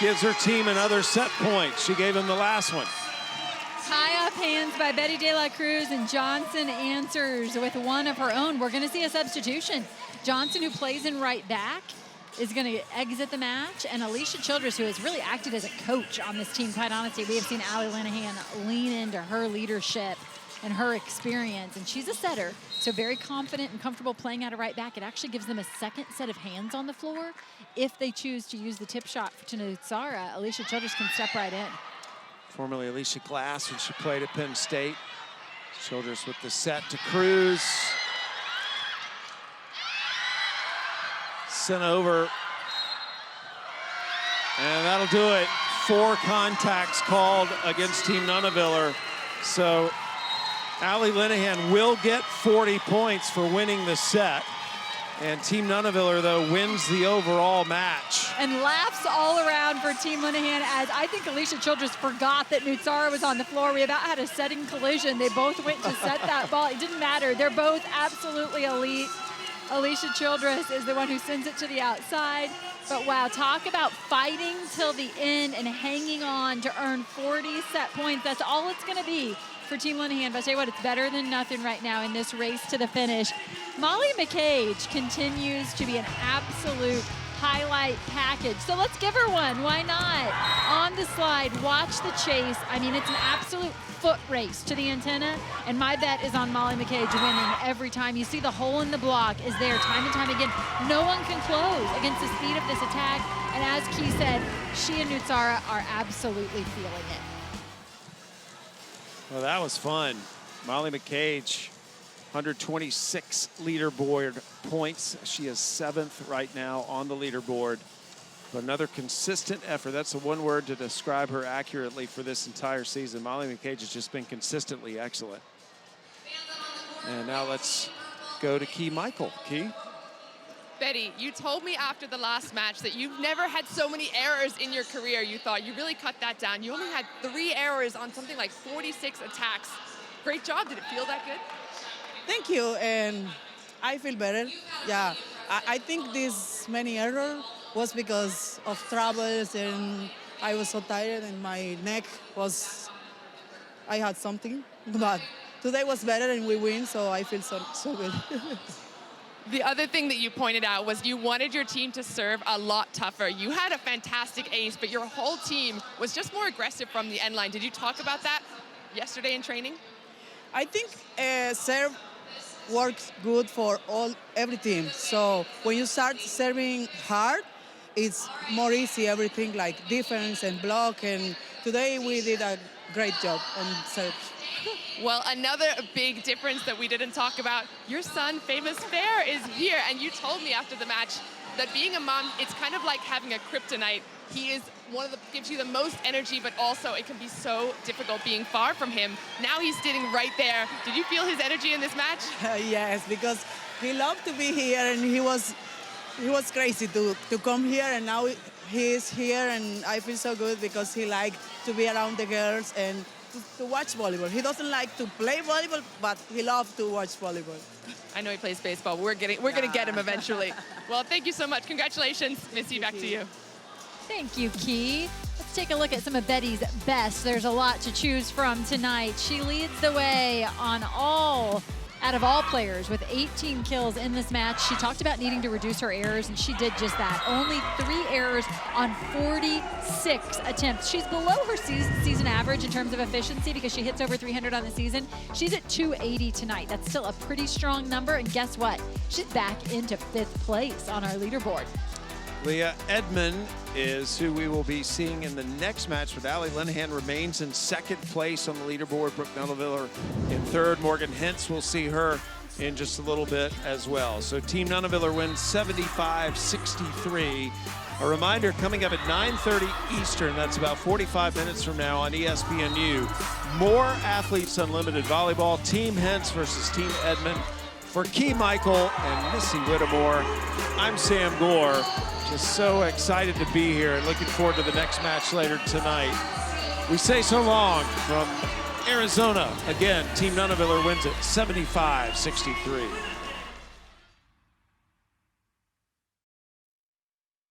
gives her team another set point. She gave him the last one. High up hands by Betty De La Cruz, and Johnson answers with one of her own. We're going to see a substitution. Johnson, who plays in right back, is going to exit the match, and Alicia Childress, who has really acted as a coach on this team, quite honestly. We have seen Allie Linehan lean into her leadership and her experience, and she's a setter, so very confident and comfortable playing out of right back. It actually gives them a second set of hands on the floor. If they choose to use the tip shot to Nutsara, Alicia Childress can step right in. Formerly Alicia Glass when she played at Penn State. Childress with the set to Cruz. Sent over. And that'll do it. 4 contacts called against Team Nunaviller. So Allie Linehan will get 40 points for winning the set. And Team Nunaviller, though, wins the overall match. And laughs all around for Team Linehan, as I think Alicia Childress forgot that Nutsara was on the floor. We about had a setting collision. They both went to set that ball. It didn't matter. They're both absolutely elite. Alicia Childress is the one who sends it to the outside. But wow, talk about fighting till the end and hanging on to earn 40 set points. That's all it's going to be for Team Linehan. But I tell you what, it's better than nothing right now in this race to the finish. Molly McCage continues to be an absolute highlight package. So let's give her one. Why not? On the slide, watch the chase. I mean, it's an absolute foot race to the antenna, and my bet is on Molly McCage winning every time. You see the hole in the block is there time and time again. No one can close against the speed of this attack, and as Key said, she and Nutsara are absolutely feeling it. Well, that was fun. Molly McCage, 126 leaderboard points. She is 7th right now on the leaderboard. But another consistent effort. That's the one word to describe her accurately for this entire season. Molly McCage has just been consistently excellent. And now let's go to Key Michael. Key? Betty, you told me after the last match that you've never had so many errors in your career. You thought you really cut that down. You only had 3 errors on something like 46 attacks. Great job. Did it feel that good? Thank you, and I feel better. Yeah, I think this many errors was because of troubles, and I was so tired, and my neck was, I had something, but today was better, and we win, so I feel so good. The other thing that you pointed out was you wanted your team to serve a lot tougher. You had a fantastic ace, but your whole team was just more aggressive from the end line. Did you talk about that yesterday in training? I think serve works good for every team. So when you start serving hard, it's more easy, everything like defense and block. And today we did a great job on serve. Well, another big difference that we didn't talk about, your son, Famous Fair, is here. And you told me after the match that being a mom, it's kind of like having a kryptonite. He is one of the, gives you the most energy, but also it can be so difficult being far from him. Now he's sitting right there. Did you feel his energy in this match? Yes, because he loved to be here, and he was crazy to come here, and now he is here, and I feel so good because he liked to be around the girls and to watch volleyball. He doesn't like to play volleyball, but he loves to watch volleyball. I know he plays baseball. We're gonna get him eventually. Well, thank you so much. Congratulations, Missy. Back to you. Thank you, Key. Let's take a look at some of Betty's best. There's a lot to choose from tonight. She leads the way out of all players with 18 kills in this match. She talked about needing to reduce her errors, and she did just that. Only 3 errors on 46 attempts. She's below her season average in terms of efficiency because she hits over 300 on the season. She's at 280 tonight. That's still a pretty strong number, and guess what? She's back into 5th place on our leaderboard. Leah Edmond is who we will be seeing in the next match, but Allie Linehan remains in 2nd place on the leaderboard. Brooke Nutteviller in 3rd. Morgan Hintz, we'll see her in just a little bit as well. So Team Nutteviller wins 75-63. A reminder, coming up at 9:30 Eastern, that's about 45 minutes from now on ESPNU, more Athletes Unlimited Volleyball, Team Hintz versus Team Edmond. For Key Michael and Missy Whittemore, I'm Sam Gore. Just so excited to be here and looking forward to the next match later tonight. We say so long from Arizona. Again, Team Nutteviller wins it 75-63.